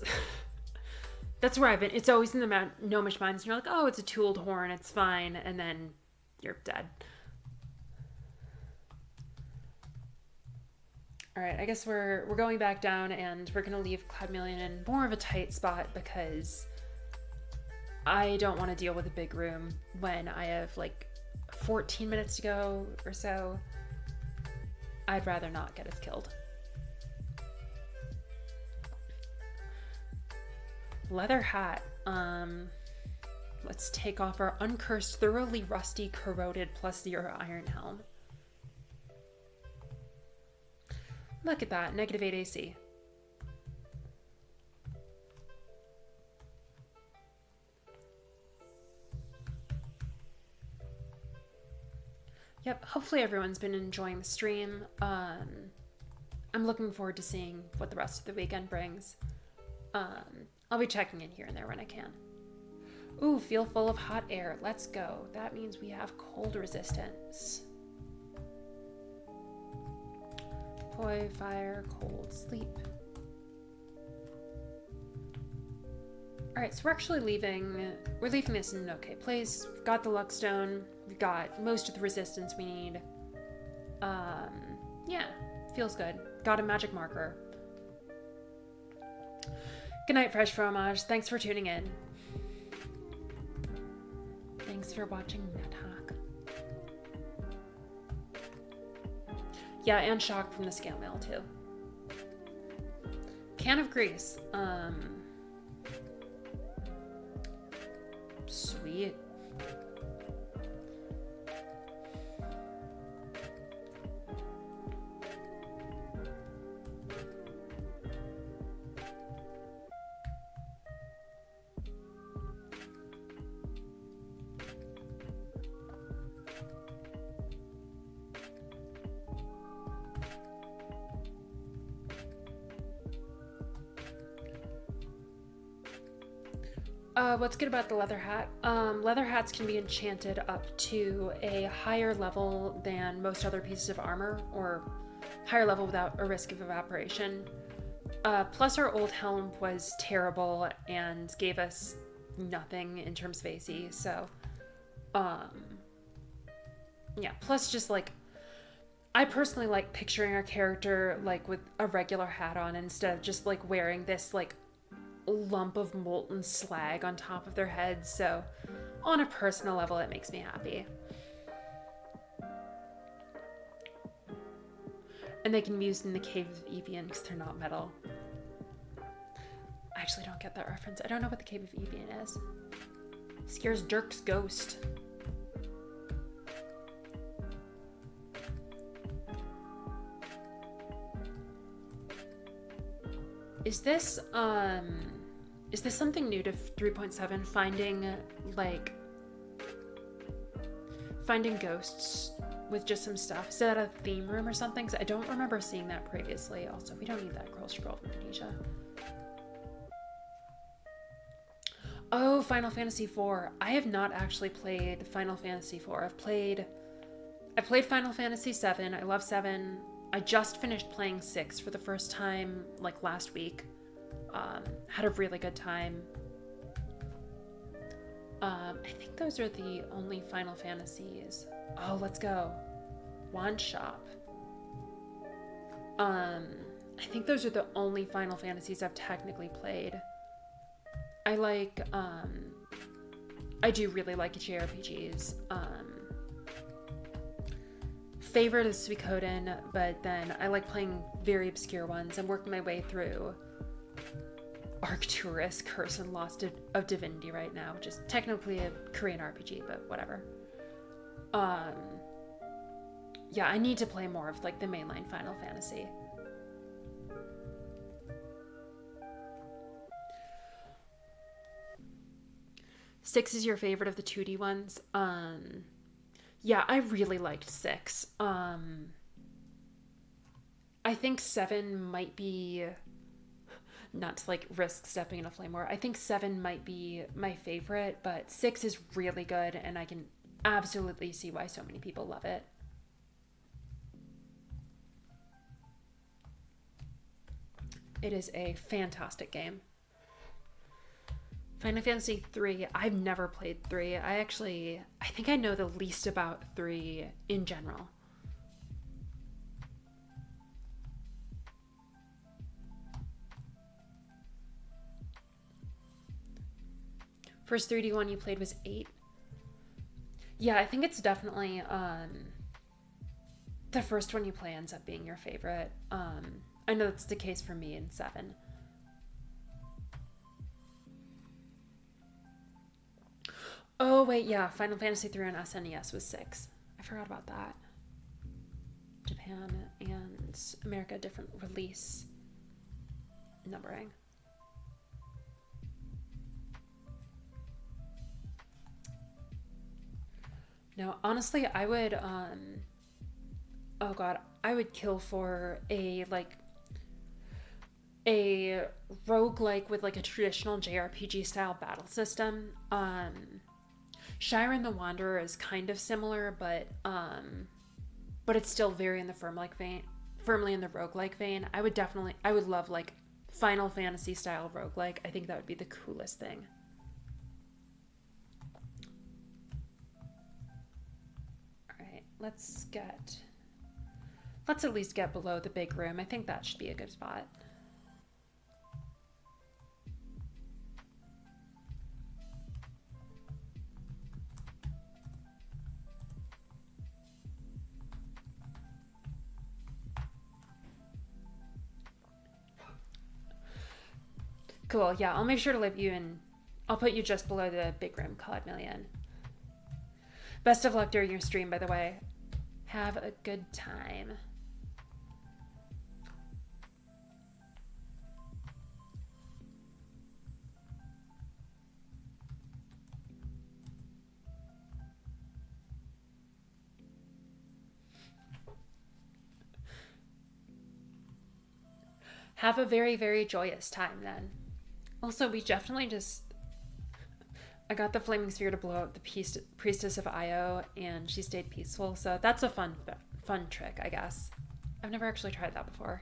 where I've been. It's always in the gnomish mines, and you're like, oh, it's a tooled horn, it's fine, and then you're dead. All right, I guess we're going back down, and we're gonna leave Cloud Million in more of a tight spot because I don't want to deal with a big room when I have like 14 minutes to go or so. I'd rather not get us killed. Leather hat. Let's take off our uncursed, thoroughly rusty, corroded +0 iron helm. Look at that, -8 AC. Yep, hopefully everyone's been enjoying the stream. I'm looking forward to seeing what the rest of the weekend brings. I'll be checking in here and there when I can. Ooh, feel full of hot air. Let's go. That means we have cold resistance. Poi, fire, cold, sleep. Alright, so we're actually leaving this in an okay place. We've got the luck stone. We've got most of the resistance we need. Yeah, feels good. Got a magic marker. Good night, Fresh Fromage. Thanks for tuning in. Thanks for watching NetHack. Yeah, and shock from the scale mail too. Can of grease. Sweet. What's good about the leather hat? Leather hats can be enchanted up to a higher level than most other pieces of armor, or higher level without a risk of evaporation. Plus, our old helm was terrible and gave us nothing in terms of AC, so, um, yeah. Plus, just like, I personally like picturing our character like with a regular hat on instead of just like wearing this like lump of molten slag on top of their heads. So, on a personal level, it makes me happy. And they can be used in the Cave of Evian because they're not metal. I actually don't get that reference. I don't know what the Cave of Evian is. Scares Dirk's ghost. Is this something new to 3.7? Finding ghosts with just some stuff? Is that a theme room or something? 'Cause I don't remember seeing that previously. Also, we don't need that girl scroll from Khadijah. Oh, Final Fantasy IV. I have not actually played Final Fantasy IV. I played Final Fantasy VII. I love 7. I just finished playing 6 for the first time like last week. Had a really good time. I think those are the only Final Fantasies. Oh, let's go. Wand Shop. I think those are the only Final Fantasies I've technically played. I do really like JRPGs. Favorite is Suikoden, but then I like playing very obscure ones. I'm working my way through Arcturus, Curse and Lost of Divinity right now, which is technically a Korean RPG, but whatever. Yeah, I need to play more of like the mainline Final Fantasy. Six is your favorite of the 2D ones. Yeah, I really liked 6. I think 7 might be, not to like risk stepping in a flame war, I think 7 might be my favorite, but 6 is really good and I can absolutely see why so many people love it. It is a fantastic game. Final Fantasy 3, I've never played 3. I think I know the least about 3 in general. First 3D one you played was 8. Yeah, I think it's definitely the first one you play ends up being your favorite. I know that's the case for me in 7. Oh, wait, yeah. Final Fantasy 3 on SNES was 6. I forgot about that. Japan and America, different release numbering. No, honestly, I would, oh god, I would kill for a roguelike with like a traditional JRPG style battle system. Shiren the Wanderer is kind of similar, but it's still very in the firmly in the roguelike vein. I would love like Final Fantasy style roguelike. I think that would be the coolest thing. All right, let's at least get below the big room. I think that should be a good spot. Cool, yeah, I'll make sure to leave you in. I'll put you just below the big room, Cloud Million. Best of luck during your stream, by the way. Have a good time. Have a very, very joyous time then. Also, we definitely just I got the flaming sphere to blow up the priestess of Io, and she stayed peaceful. So that's a fun trick, I guess. I've never actually tried that before.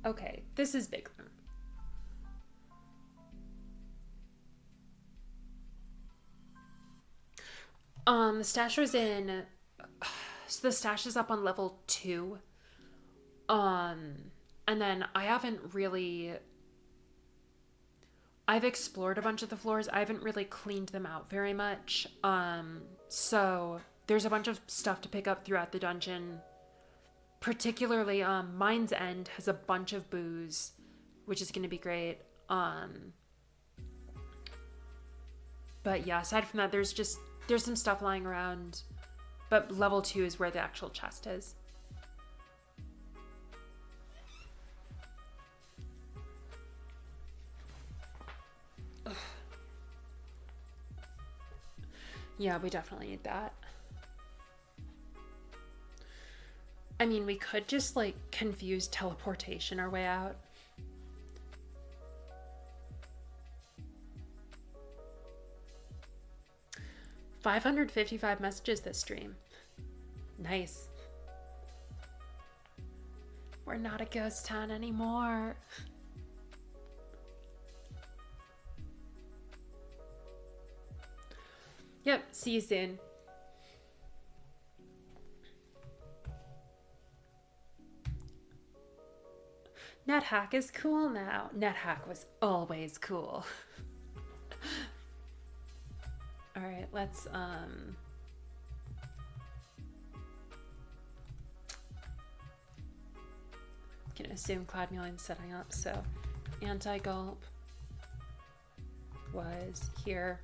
Okay, this is big room. The stash was in. So the stash is up on level 2. And then I haven't really. I've explored a bunch of the floors. I haven't really cleaned them out very much. So there's a bunch of stuff to pick up throughout the dungeon. Particularly, Mind's End has a bunch of booze, which is going to be great. But yeah, aside from that, there's some stuff lying around. But level 2 is where the actual chest is. Ugh. Yeah, we definitely need that. I mean, we could just, like, confuse teleportation our way out. $555 messages this stream. Nice. We're not a ghost town anymore. Yep, see you soon. NetHack is cool now. NetHack was always cool. All right, let's gonna assume Cloud Million's setting up, so anti-gulp was here.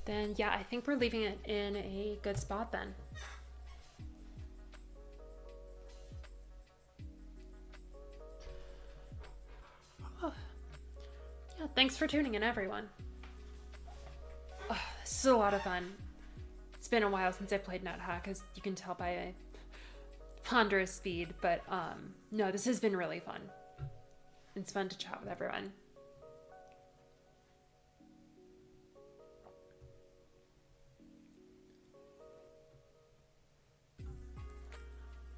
Then yeah, I think we're leaving it in a good spot then. Oh. Yeah, thanks for tuning in, everyone. Oh, this is a lot of fun. It's been a while since I played NetHack, as you can tell by my ponderous speed, but no, this has been really fun. It's fun to chat with everyone.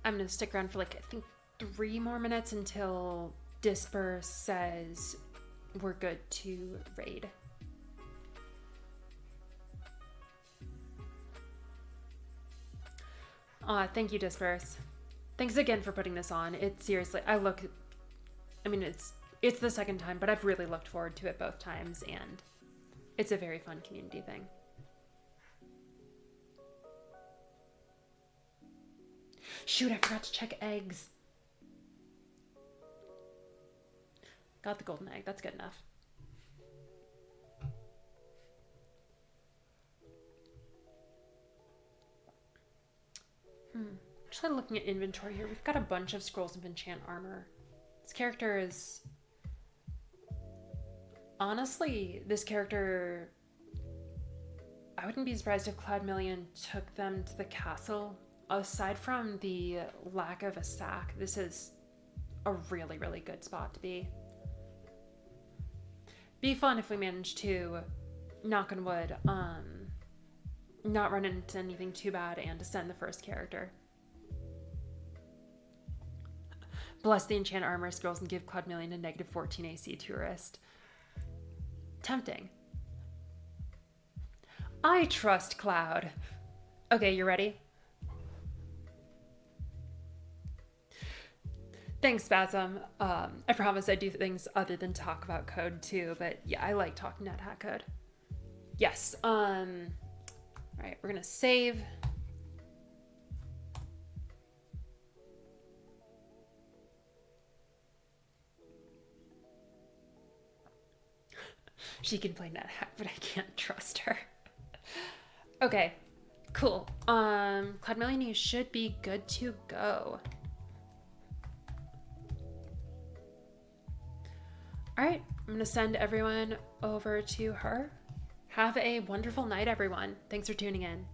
I'm gonna stick around for like, I think 3 more minutes until Disperse says we're good to raid. Thank you, Disperse. Thanks again for putting this on. It seriously, I mean, it's the second time, but I've really looked forward to it both times, and it's a very fun community thing. Shoot, I forgot to check eggs. Got the golden egg. That's good enough. Just looking at inventory here. We've got a bunch of scrolls of enchant armor. This character is... Honestly, this character... I wouldn't be surprised if Cloud Million took them to the castle. Aside from the lack of a sack, this is a really, really good spot to be. Be fun if we manage to, knock on wood, not run into anything too bad and ascend the first character. Bless the enchant armor scrolls and give Cloud Million a negative 14 AC tourist. Tempting. I trust Cloud. Okay, you ready? Thanks, Spasm. I promise I do things other than talk about code too, but yeah, I like talking NetHack code. Yes. All right, we're gonna save. She can play NetHack, but I can't trust her. Okay, cool. Cloud Million, you should be good to go. All right, I'm going to send everyone over to her. Have a wonderful night, everyone. Thanks for tuning in.